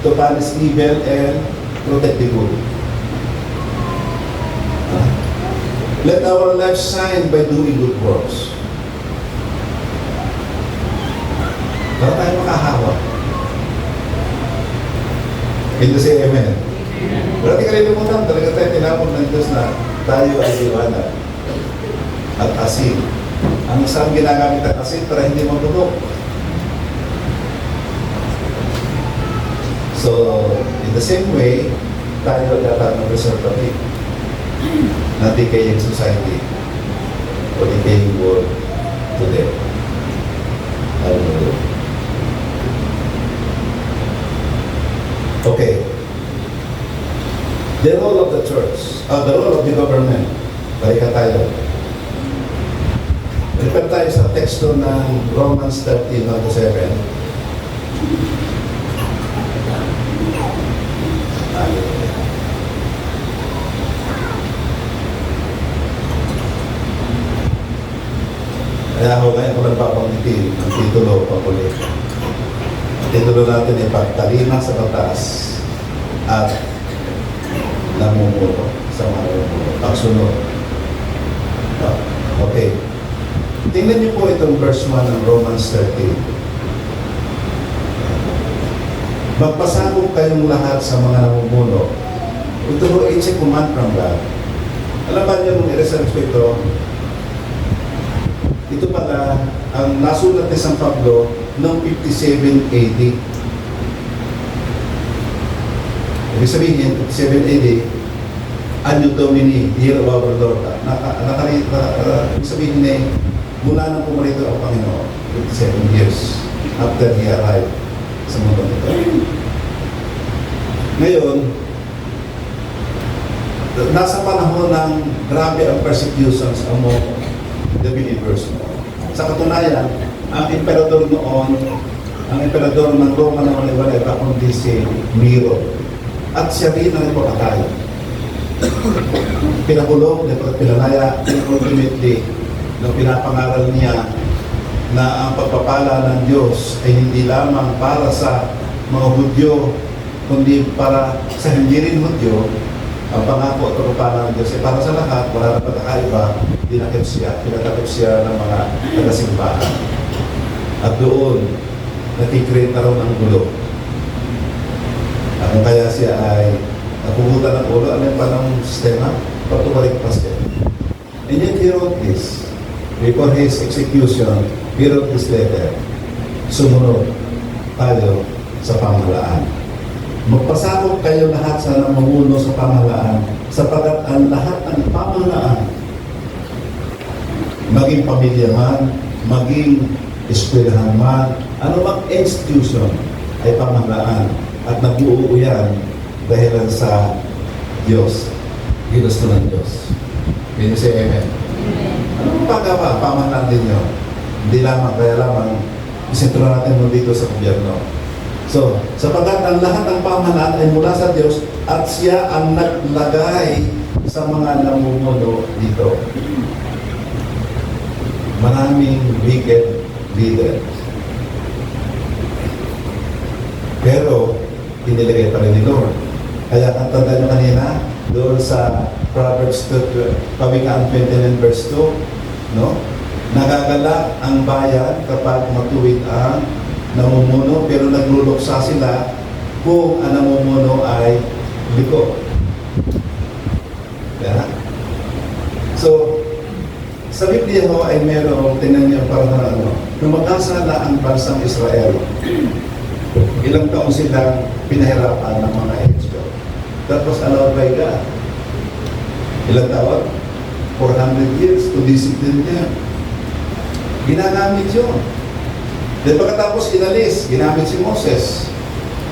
to punish evil and protect the good. Let our lives shine by doing good works. Para tayo makahawa. Can you say amen? Pero di kalilimutan, talaga tayo tinapon ng Diyos na tayo ay liwanag at asin. Ang saan ginagamit ang asin para hindi mabunog. So, in the same way, tayo dapat mag-reserve na decaying society o decaying world today. Hallelujah. Okay. The role of the church, the role of the government. Balikan tayo. Refer tayo sa teksto ng Romans 13:7. Kaya ako ngayon, kung nagpapangiti ang titulo papulit. Ang titulo natin ay pagtalima sa batas at namumuno sa mga namumuno. Pagsunod. Okay. Tingnan niyo po itong verse 1 ng Romans 13. Magpasabog kayong lahat sa mga namumuno. Ito po, it's a command from God. Alam ba niyo nung i-research ko ito pala ang nasulat ni San Pablo noong 57 AD. Ibig sabihin, 57 AD, Anno Domini, Year of our Lord. Ibig sabihin na mula nang pumarito ang Panginoon, 57 years after He arrived sa mundo nito. Ngayon, nasa panahon ng grabe ang persecutions among the believers. Sa katunayan, ang emperador noon, ang emperador ng Roma naman ay wala iba kundi si Nero. At siya rin ang ipapatay. Pinakulong, pinalaya, and ultimately, nung pinapangaral niya na ang pagpapala ng Diyos ay hindi lamang para sa mga Hudyo, kundi para sa hindi rin Hudyo. Ang pangako at pagpapala ng Diyos ay para sa lahat, wala na pagkakaiba, pinakip siya ng mga tagasimbahan. At doon, nakikreate na raw ng gulo. At kung kaya siya ay napugutan ng ulo, ano yung panang sistema? Pagtubalik pa siya. And yet he wrote this. Before his execution, he wrote this letter. Sumunod tayo sa pamahalaan. Magpasakop kayo lahat sa namumuno sa pamahalaan sapagkat ang lahat ng pamahalaan, maging pamilya man, maging eskwelahan man, anumang institution ay pamahalaan at nabuo yan dahil sa Diyos. Ginusto ng Diyos. Can you say amen? Anong pagkapa? Pamahalaan din nyo. Hindi lamang, kaya lamang isentro natin mo dito sa gobyerno. So, sapagkat ang lahat ng pamahalaan ay mula sa Diyos at siya ang naglagay sa mga namumuno dito. Maraming wicked leaders. Pero, inilagay pa rin ni Lord. Kaya ang tanda nyo kanina, doon sa Proverbs 2, Pawikaan 29 verse 2, no? Nagagalak ang bayan kapag matuwid ang namumuno, pero nagluluksa sila kung ang namumuno ay liko. Yeah? So, sa Biblia ho ay merong, tingnan niyo parang ano, nung magkasala ang bansang Israel, ilang taon silang pinahirapan ng mga Egypto. That was allowed by God. Ilang taon? 400 years to discipline them. Ginagamit yun. Then pagkatapos inalis, ginamit si Moses.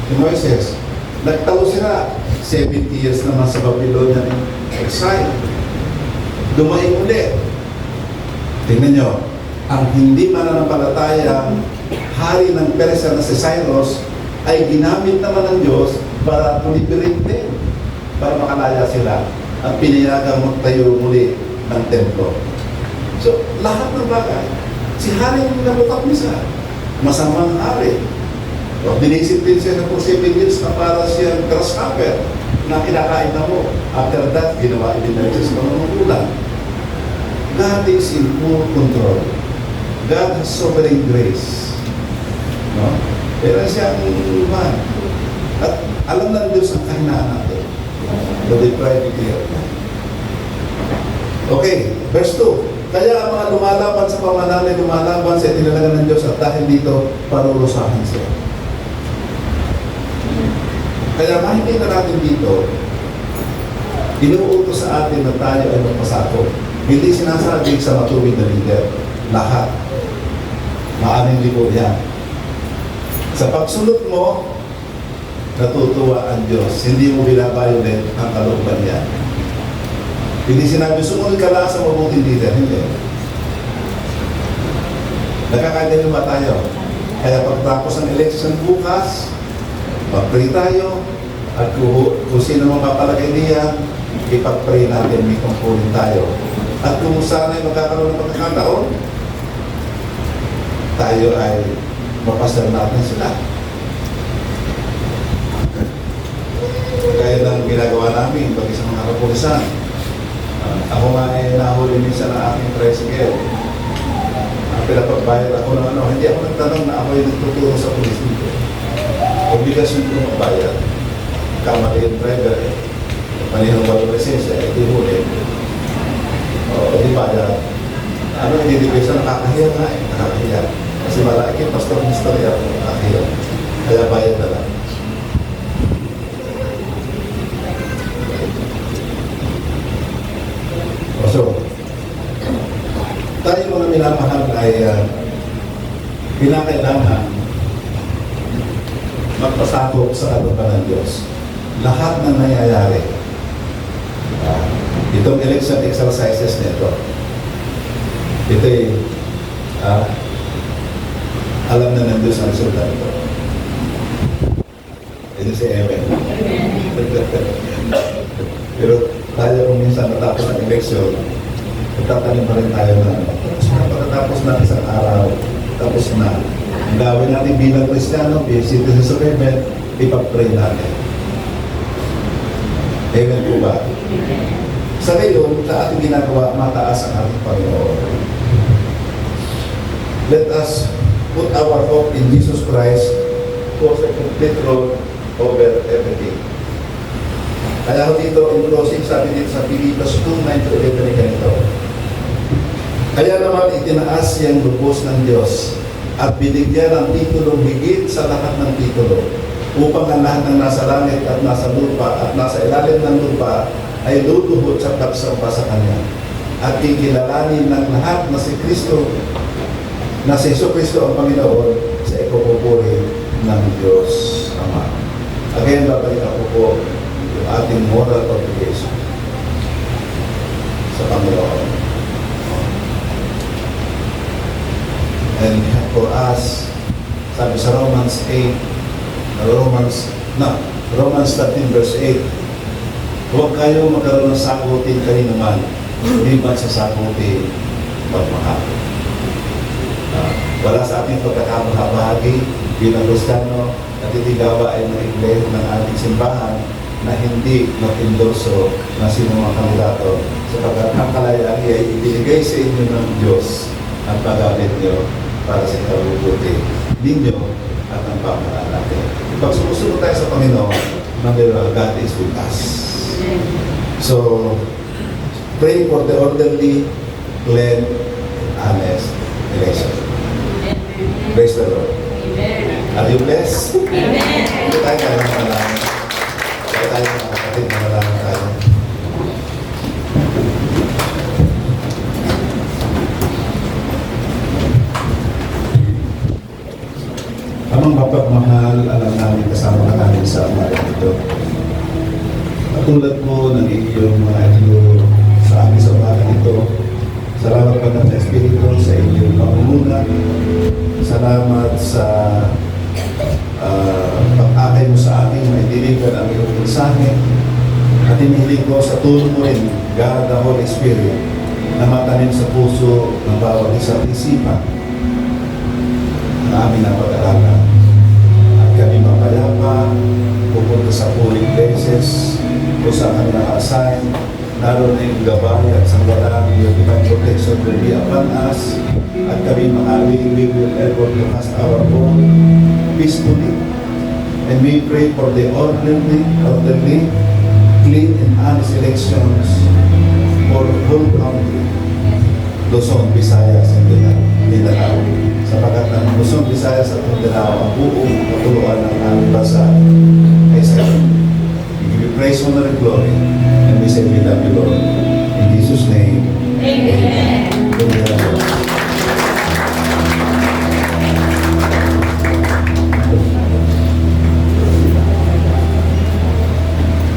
Si Moises. Nagtalo sila. 70 years naman sa Babylonian exile. Dumaing ulit. Tingnan nyo, ang hindi mananampalatayang hari ng Persia na si Cyrus ay ginamit naman ng Diyos para tulipirin din, para makalaya sila at pinayagang magtayo muli ng templo. So, lahat ng bagay. Si hari yung nabutak misa. Masamang hari. O, dinisipin siya na for 7 years na para siyang grasshopper na kinakain na mo. After that, ginawa ibinagsis ng mga ulan. God is in full control. God has sovereign grace. No? Pero siyang man. At alam ng Diyos ang kahinaan natin. But they try to clear. Okay, verse 2. Kaya ang mga lumalaban sa pamanalay, lumalaban sa itinalagan ng Diyos at dahil dito, parurusahan siya. Kaya makikita natin dito, inuutos sa atin na tayo ay magpasakop. Hindi sinasabi sa matuwid na leader. Lahat. Maaning libo yan. Sa pagsulot mo, natutuwa ang Diyos. Hindi mo binabiolate ang kalooban niya. Hindi sinabi, sumunod ka lang sa mabuting leader. Hindi. Nakakaganyan ba tayo? Kaya pagtapos ng election bukas, mag-pray tayo, at kung sino mang papalagay niya, ipag-pray natin, may tungkulin tayo. At kung sana'y magkakaroon ng pagkakataon, tayo ay mapasal natin sila. Kaya lang ginagawa namin, pag sa mga kapulisan. Ako nga ay nahuli minsan ng aking tricycle. Pinapagbayad ako ng ano, hindi ako nagtanong na ako yung nagtuturo sa pulis dito. Obligasyon ko magbayad. Kamali yung driver eh. Manihong walang presensya, eh, di huli. O, di bayad. Ano, hindi di pesa, nakakahiya nga eh, nakakahiya. Kasi malaki yung pastor-mistor yan, nakakahiya. Kaya bayad na lang. So, tayo mga minamahal ay pinakailangan magpasakop sa kalooban ng Diyos. Lahat ng nangyayari, itong election exercises nito, ito'y alam na ng Diyos ang resulta nito. Ito si Ewen. Pero tayo kung minsan natapos ng eleksyon, magtatanim pa rin tayo na pagkatapos na isang araw, tapos na. Ang gawin natin bilang Kristiyano, citizens of heaven, ipag-pray natin. Amen po ba? Sa ngayon, sa ating ginagawa, mataas ang ating Panginoon. Let us put our hope in Jesus Christ who has a complete rule over everything. Kaya ako dito, in closing, sabi dito sa Philippians 2:9-11 ay ganito. Kaya naman itinaas yung lubos ng Diyos at binigyan ng titulong higit sa lahat ng titulo upang ang lahat ng nasa langit at nasa lupa at nasa ilalim ng lupa ay luluhod sa pagsamba sa Kanya at kikilalanin ng lahat na si Kristo, na si Jesu Kristo ang Panginoon sa ikapupuri ng Diyos Ama. Again, babalik ako po yung ating moral obligation sa Panginoon. And for us, sabi sa Romans 13 verse 8, huwag kayo magkaroon ng sakutin kanino man, liban sa sakutin pagmahal. Wala sa ating pagkakabahagi bilang Kristiyano at itigawa ay ng iglesia ng ating simbahan na hindi mag-endorso na sino mga kandidato sapagkat ang kalayaan ay ibinigay sa inyo ng Diyos at pag-alit nyo para sa ikabubuti ninyo at ang pamahalaan natin. Pag sumusunod tayo sa Panginoon, God is with us. So, pray for the orderly, clean, and honest election. Praise the Lord. Are you blessed? Amen. Tayo ng manalangin. Tayo mga kapatid, manalangin tayo. Amang mapagmahal, alam namin kasama ka namin sa umarin ito. Katulad mo ng iyong mga inyo sa amin sa umarin ito, salamat pa ng Espiritu sa inyong pangunguna. Salamat sa pag-akay mo sa akin, maidiligan ang iyong mensahe. At hinihiling ko sa tulong mo rin, God the Holy Spirit, na matanim sa puso ng bawat isang isipan na aming napag-aralan. At kami mapayapa, pupunta sa polling places, kung saan kami naka-assign, lalo na yung gabay at sanggalang, yung divine protection will be upon us, at kami we will able to cast our vote peacefully. And we pray for the orderly, clean and honest elections for the whole country, Luzon, Visayas, and Mindanao. Sapagkat ang Luzon, Visayas at Mindanao ang buong katuluan ng aming bansa ay sa iyo. We give you praise, honor, and glory, and we say we love you, Lord. In Jesus' name, Amen.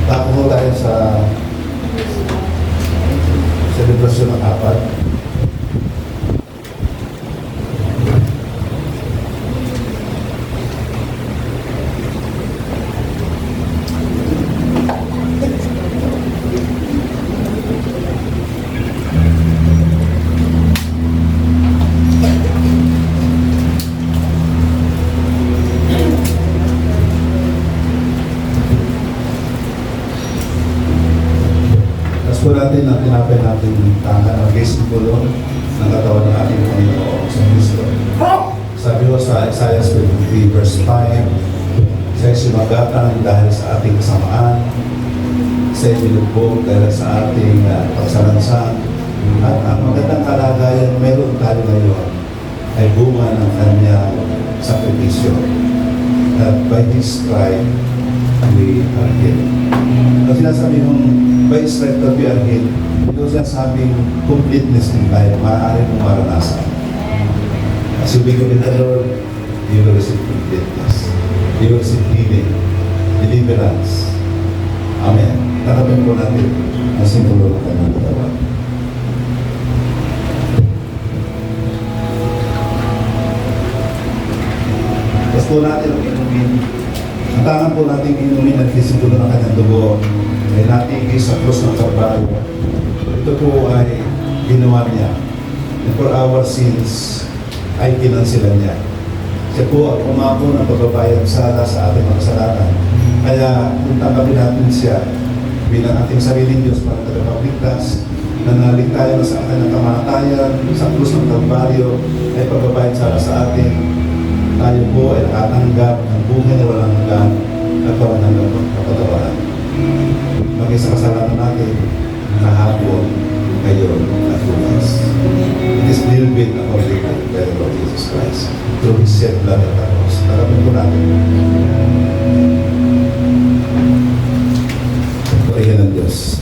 Tapos po tayo sa selebrasyon ng apat. Po natin ang tinapay natin ng tangan ang simbolo ng katawan ng ating Panginoon sa Kristo. Sabi ko sa Isaiah 53 verse 5, siya'y sumagatan dahil sa ating kasamaan, siya'y binubog dahil sa ating pagsalansan, at ang magandang kalagayan meron tayo ngayon ay bunga ng kanyang sakripisyo. That by His stripe we are healed. Ang sinasabi mong by His stripe that we are healed, ito sinasabing completeness ng tayo, maaari mong maranasan. As you begin with the Lord, you will receive completeness. You will receive healing, deliverance. Amen. Tatapin po natin ang simbolo ng kanyang katawan. Tapos po natin ang inumin. Ang tangan po natin inumin at simbolo ng kanyang dugo ay natigis sa krus ng Kalbaryo. Ito po ay ginawa niya. And for our sins, ay kinansilan niya. Siya po ang umako ng pagbabayad sala sa ating mga kasalanan. Kaya kung tanggapin natin siya bilang ating sariling Diyos para tagapagligtas, nanalig tayo sa kanyang kamatayan, sa krus ng Kalbaryo, ay pagbabayad sala sa atin. Tayo po ay nakatanggap ng buhay na walang hanggan at walang hanggang kapatawaran. Maging sa kasalanan natin, kahapon, ngayon, at bukas. It is little bit of the Lord Jesus Christ through His shed blood at the cross. Tarapin po natin. Purihin ng Diyos.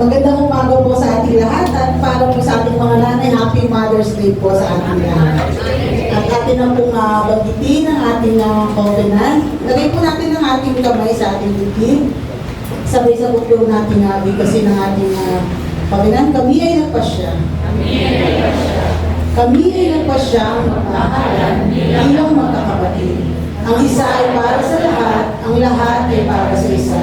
Magandang umaga po sa ating lahat at para po sa ating mga nanay, Happy Mother's Day po sa ating lahat. At atin na pong bagitin ang ating covenant. Lagay po natin ang ating kamay sa ating dibdib. Sabay-sabay po natin bigkasin ang ating covenant. Kami ay nagpasya. Kami ay nagpasya ang magmahalan bilang magkakapatid. Ang isa ay para sa lahat, ang lahat ay para sa isa.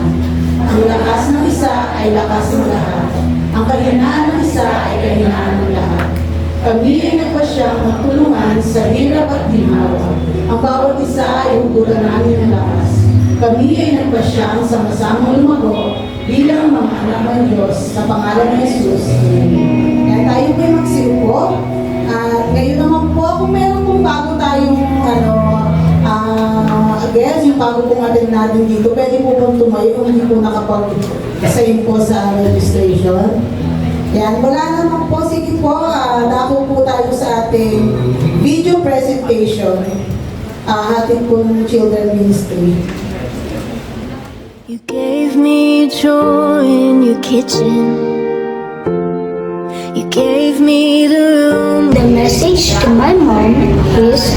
Ang lakas ng isa ay lakas ng lahat. Ang kahinaan ng isa ay kahinaan ng lahat. Kami ay nagpasyang magtulungan sa hirap at ginhawa. Ang bawat isa ay hugutan namin ng lakas. Kami ay nagpasyang sama-samang lumago bilang mga anak ng Diyos sa pangalan ng Jesus. Kaya tayo po'y magsiupo. At ngayon naman po, kung meron pong bago tayong guess, yung bago pong attend natin dito, pwede po pong tumayo kung hindi po nakapag-sign po sa registration. Yan, wala naman po. Sige po, dako po tayo sa ating video presentation. Hatid po ng Children Ministry. You gave me joy in your kitchen. You gave me the room. The message to my mom is,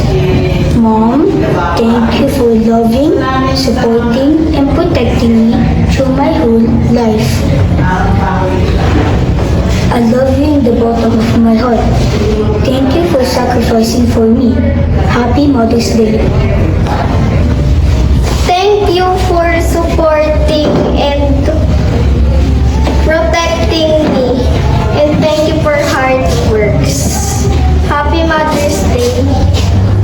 Mom, thank you for loving, supporting, and protecting me through my whole life. I love you in the bottom of my heart. Thank you for sacrificing for me. Happy Mother's Day. Thank you for supporting and protecting me. And thank you for hard works. Happy Mother's Day.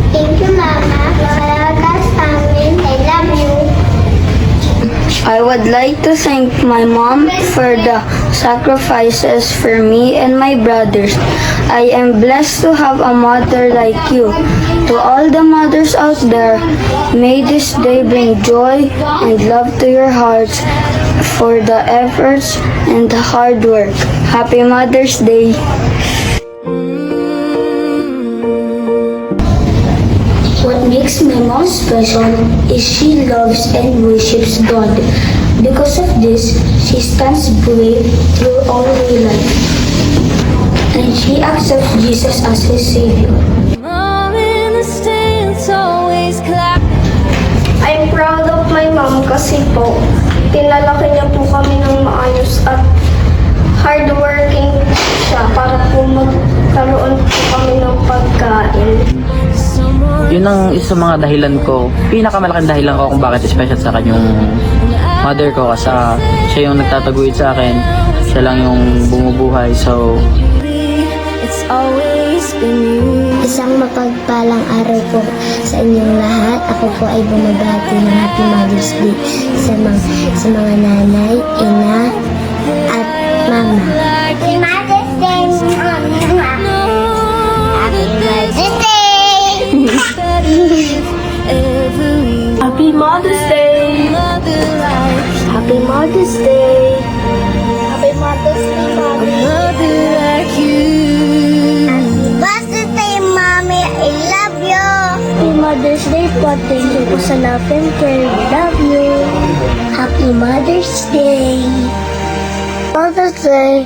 Thank you, Mama, for alagas amin. I love you. I would like to thank my mom for the sacrifices for me and my brothers. I am blessed to have a mother like you. To all the mothers out there, may this day bring joy and love to your hearts for the efforts and the hard work. Happy Mother's Day. What makes my mom special is she loves and worships God. Because of this, she stands brave through all her life. And she accepts Jesus as her Savior. Mom in the stands always clap. I'm proud of my mom kasi po, pinalaki niya po kami ng maayos at hardworking siya para po magkaroon po kami ng pagkain. Yun ang isa sa mga dahilan ko, pinakamalaking dahilan ko kung bakit special sa akin yung mother ko kasi siya yung nagtataguyod sa akin, siya lang yung bumubuhay, so It's always been you. Isang mapagpalang araw po sa inyong lahat. Ako po ay bumabati ng Happy Mother's Day sa mga nanay, ina, at mama. Happy Mother's Day, Mama! Happy Mother's Day! Happy Mother's Day! Happy Mother's Day! Happy Mother's Day, Mommy! Mother like you. Mother's Day, Mommy! I love you! Happy Mother's Day po. Thank you po sa love and care. We love you. Happy Mother's Day. Mother's Day.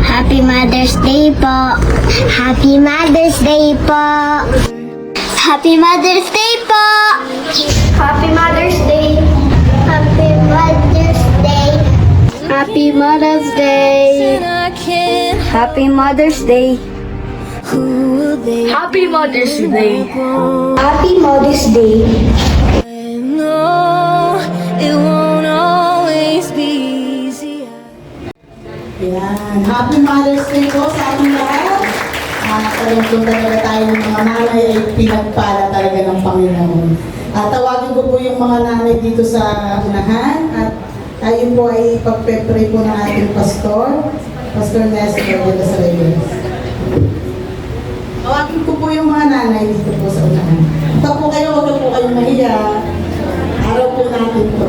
Happy Mother's Day po. Happy Mother's Day po. Happy Mother's Day po. Happy Mother's Day! Happy Mother's Day. Happy Mother's Day. And I can't. Happy Mother's Day. Who will they? Happy Mother's Day. Oh, Happy Mother's Day. I know it won't always be easy. Yan. Happy Mother's Day po sa ating lahat. Talagang kung talaga tayo ng mga nanay ay pinagpala talaga ng Panginoon. Tawagin ko po yung mga nanay dito sa unahan at tayo po ay pagpe-pray po ng ating pastor, Pastor Nestor de los Reyes. Tawagin ko po yung mga nanay dito po sa unahan. Ito po kayo, huwag na po kayong mahiya. Araw po natin po.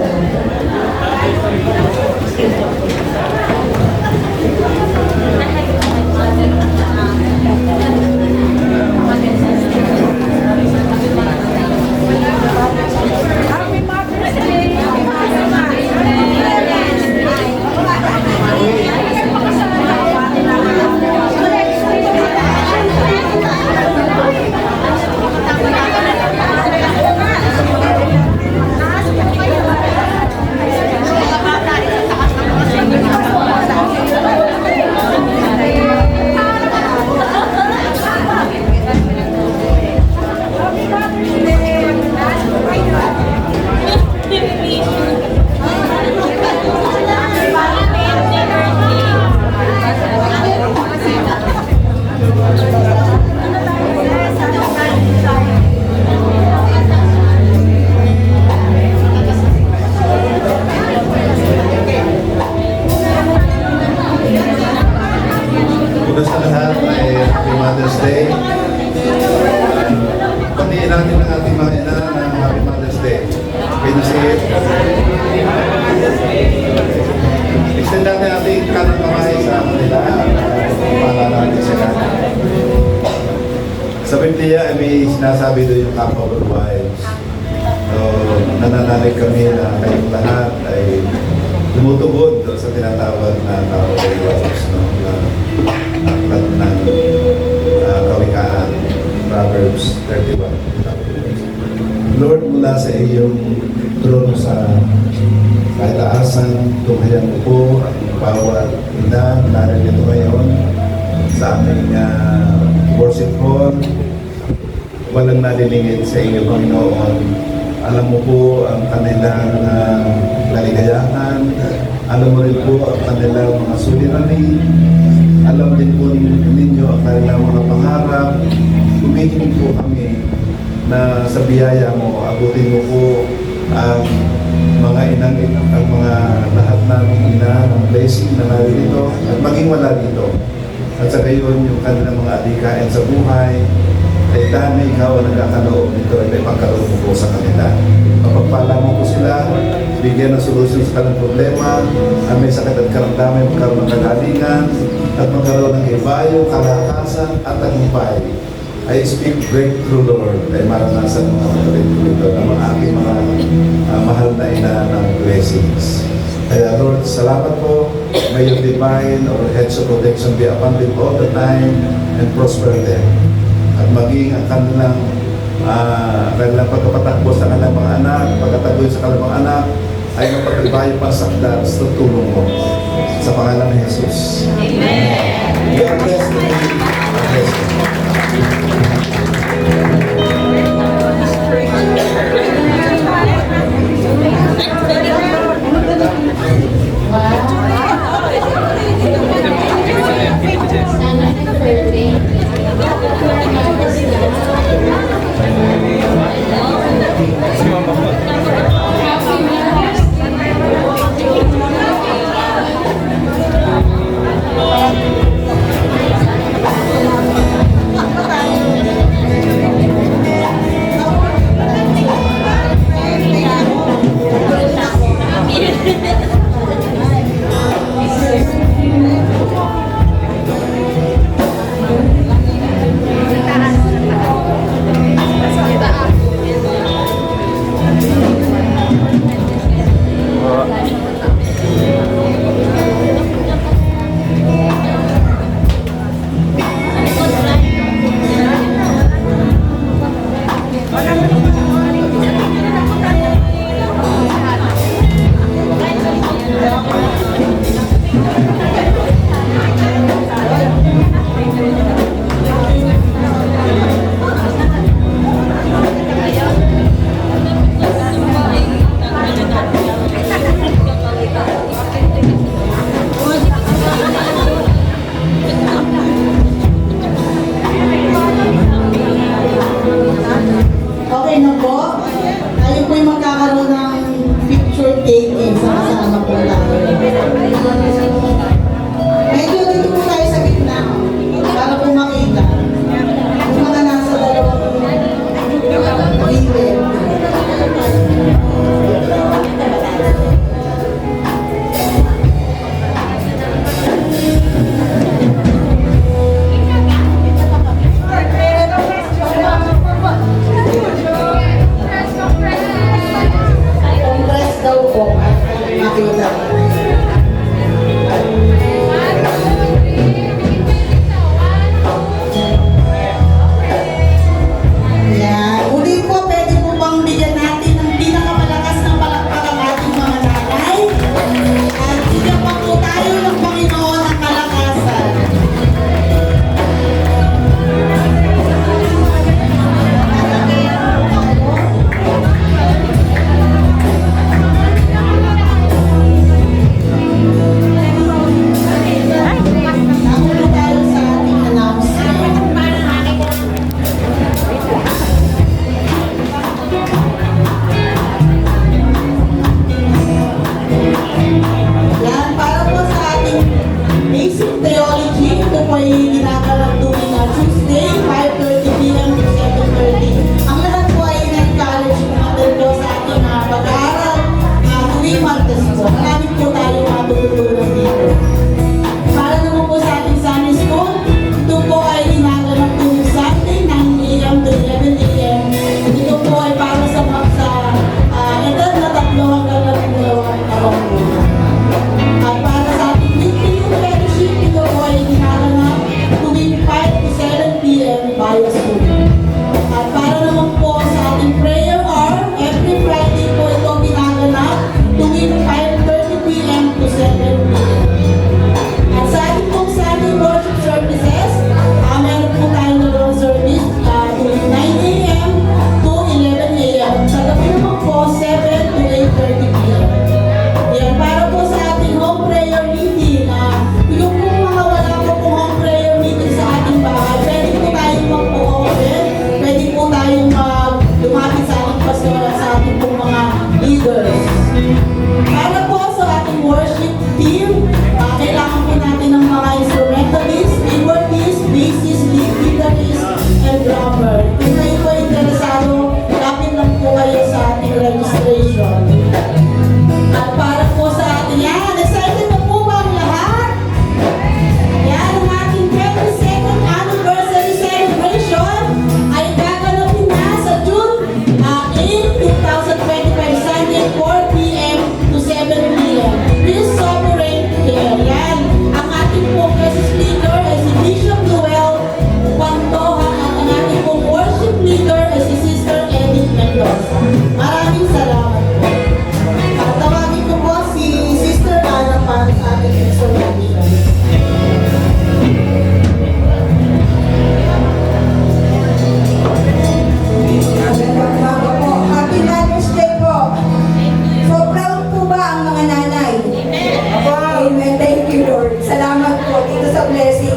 ating kanang kamay sa kanila. Para natin sila. Sa Biblia ay may sinasabi doon yung couple of wives. So, nananalig kami na kayong lahat ay tumutugod doon sa tinatawag na couple of wives. No? Na aklat ng Kawikaan, Proverbs 31. Lord, mula sa iyong trono sa kaitaasan, tunghayan mo po ang bawat ina narito ngayon sa aming worship hall. Walang nalilingid sa iyo, Panginoon. Alam mo po ang kanilang kaligayahan. Alam mo rin po ang kanilang mga suliranin. Alam din po ninyo ang kanilang mga pangarap. Humihingi po kami na sa biyaya mo, abutin mo po ang mga inang, ang mga lahat ng ina ng blessing na narito at maging wala dito. At sa gayon, yung kanilang mga adikain sa buhay, ay dahil na ikaw ang nagkakaloob nito, ay may pagkaloob mo po sa kanila. Mapagpala mo po sila, bigyan ng solusyon sa kanilang problema, ang may sakit at karamdaman, magkaroon ng kagalingan, at magkaroon ng ibayo, kalakasan, at tagumpay. I speak breakthrough, Lord, ay maranasan mga breakthrough ito ng mga aking mga mahal na ina ng blessings. Kaya Lord, salamat po. May your divine or hedge of protection be upon them all the time and prosper them. At maging ang kanilang pagkapatakbo sa kanilang mga anak, pagkatagoy sa kanilang mga anak, ay mapagbayo pa sa sakdal sa tulong mo. Sa pangalan ni Jesus. Amen. God bless you. God bless you.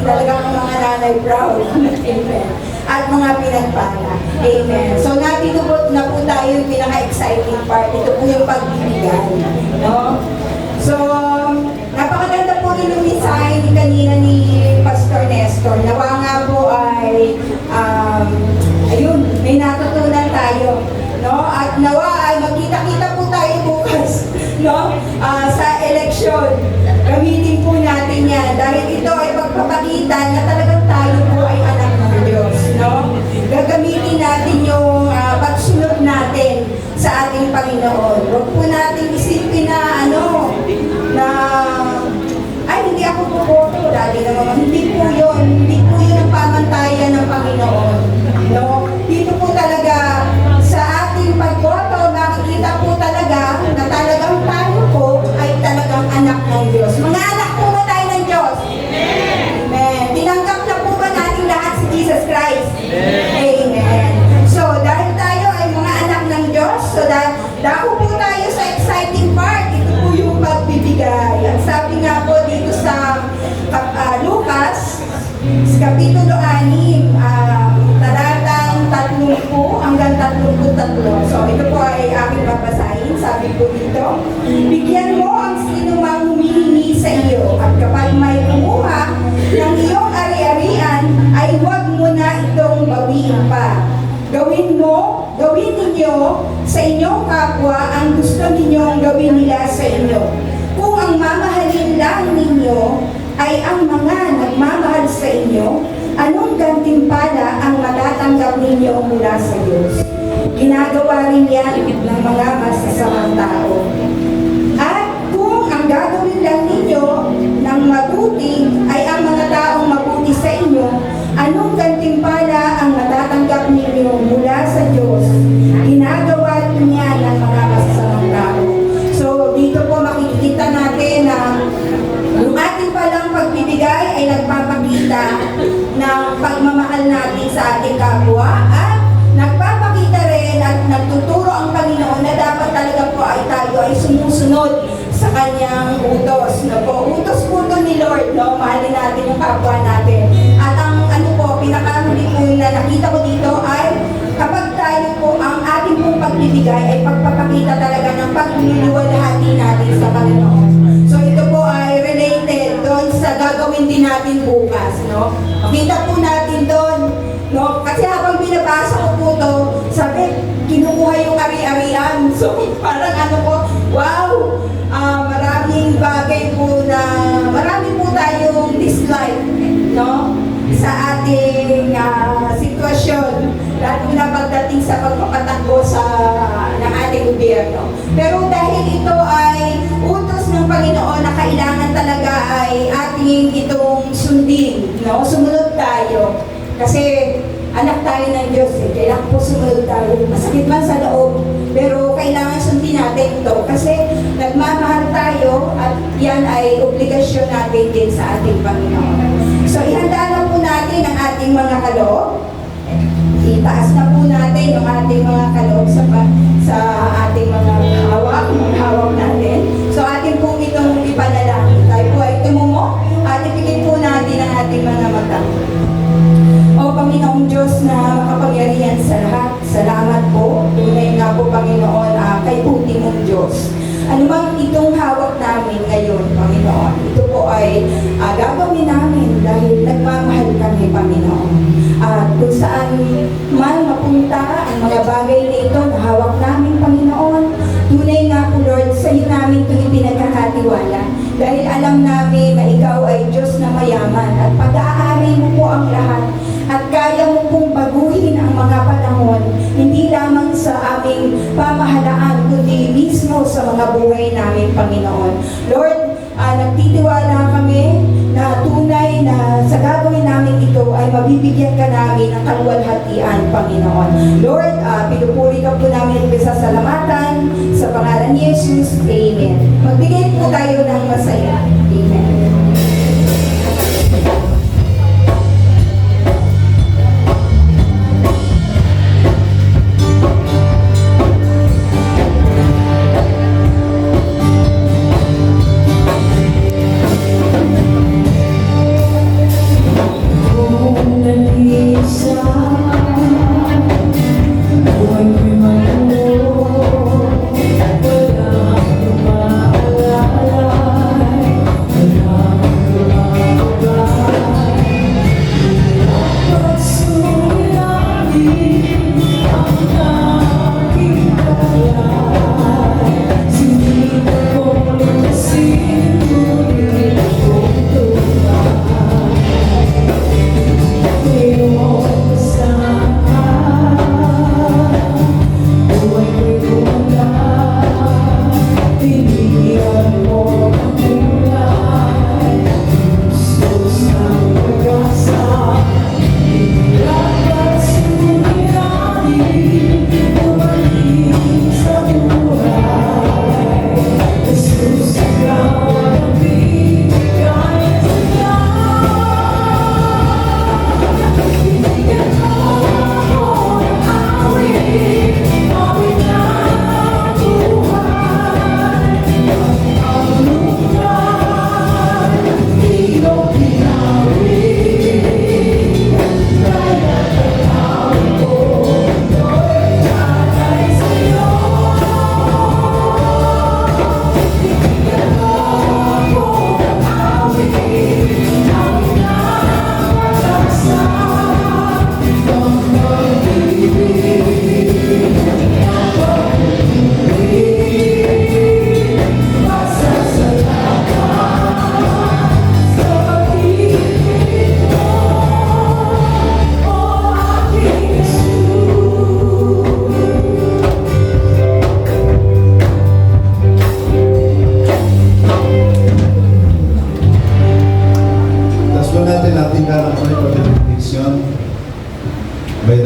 Talagang ang mga nanay proud. Amen. At mga pinagpala. Amen. So nandito po na po tayo yung pinaka-exciting part. Ito po yung pagbibigay. No? So, napakaganda po rin yung mensahe ni kanina ni Pastor Nestor. Nawa nga po ay, ayun, may natutunan tayo. No? At nawa ay magkita-kita po tayo bukas, no? Sa eleksyon. Gamitin po natin yan. Dahil ito ay pagpapakita na talagang tayo po ay anak ng Diyos. No? Gagamitin natin yung pagsunod natin sa ating Panginoon. Huwag po natin isipin na ay, hindi ako pupoto. Dati naman, hindi po yun. Hindi po yun ang pamantayan ng Panginoon. No? Dito po talaga sa ating pagboto, makikita po talaga na talagang tayo po ay talagang anak ng Diyos. Mga anak po ba tayo ng Diyos? Amen. Tinanggap na po ba natin lahat si Jesus Christ? Amen. So, dahil tayo ay mga anak ng Diyos, so dako po tayo sa exciting part. Ito po yung pagbibigay. Ang sabi nga po dito sa Lucas, sa Kapitulo 6, talatang 30 hanggang 33. So, ito po ay aking babasahin. Sabi po dito, bigyan mo ang sino mang humihingi sa iyo, at kapag may kumuha ng iyong ari-arian, ay huwag mo na itong bawiin pa. Gawin ninyo sa inyong kapwa ang gusto ninyong gawin nila sa inyo. Kung ang mamahalin lang ninyo ay ang mga nagmamahal sa inyo, anong gantimpala ang matatanggap ninyo mula sa Diyos? Ginagawa rin yan ng mga masasamang tao. At kung ang gagawin lang ninyo ng mabuti ay ang mga taong mabuti sa inyo, anong gantimpala ang matatanggap ninyo mula sa Diyos? Ginagawa rin yan ng mga masasamang tao. So, dito po makikita natin na yung ating palang pagbibigay ay nagpapakita ng pagmamahal natin sa ating kapwa at nagpapakita rin at nagtuturo ang Panginoon na dapat talaga po ay tayo ay sumusunod sa kanyang utos. No po? Utos po ito ni Lord, no? Mahalin natin yung kapwa natin. At ang pinakamuli po na nakita ko dito ay kapag tayo po, ang ating pong pagbibigay ay pagpapakita talaga ng pagluluwalhati natin sa Panginoon. So ito po ay related doon sa gagawin din natin bukas, no? Makita po natin doon, no? Kasi habang binabasa ko po ito, sabi, kinukuha yung ari-arian. So parang wow! Maraming bagay po na, marami po tayong dislike, no? Sa ating sitwasyon, lalo na pagdating sa pagpapatakbo ng ating gobyerno. Pero dahil ito ay utos ng Panginoon na kailangan talaga ay ating itong sundin, no? Sumunod tayo. Kasi anak tayo ng Diyos, kailangan po sumunod tayo. Masakit man sa loob, pero kailangan sundin natin ito kasi nagmamahal tayo at yan ay obligasyon natin din sa ating Panginoon. So, ihanda na po natin ang ating mga kaloob. Itaas na po natin yung ating mga kaloob sa ating mga hawak natin. So, ating po itong ipanalangin. Tayo po ay tumumo at ipigil po natin ang ating mga mata. O Panginoong Diyos na makapangyarihan sa lahat, salamat po. Tunay nga po, Panginoon, kay puti mong Diyos. Ano bang itong hawak namin ngayon, Panginoon? Ito po ay gagawin namin dahil nagmamahal kami, Panginoon. At kung saan man mapunta ang mga bagay na ito na hawak namin, Panginoon, tunay nga po, Lord, sa iyo namin ito pinagkakatiwala. Dahil alam namin na ikaw ay Diyos na mayaman at pag-aari mo po ang lahat at kaya mo pong baguhin ang mga panahon, hindi lamang sa aming pamahalaan, kundi mismo sa mga buhay namin, Panginoon. Lord, nagtitiwala kami na tunay na sa gagawin namin ito ay mabibigyan ka namin ng kaluwalhatian, Panginoon. Lord, pinupuri ka po namin sa salamatan sa pangalan ni Jesus. Amen. Magbigay po tayo ng masaya. Amen.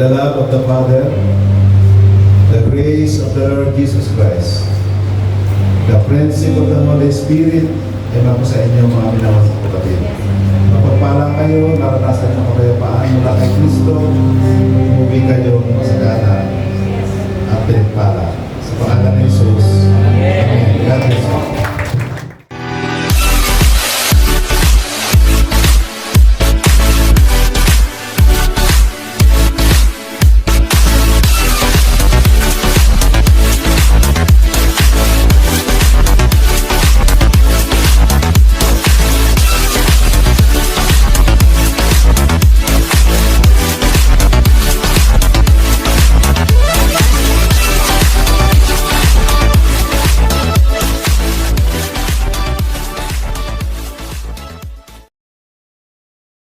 the love of the Father, the grace of the Lord Jesus Christ, the friendship of the Holy Spirit, ay mapo sa inyo mga minamahal na kapatid. Mapagpala kayo, naranasan niyo kapayapaan mula kay Kristo, umuwi kayo masagana at pinagpala. Sa pangalan ni Jesus.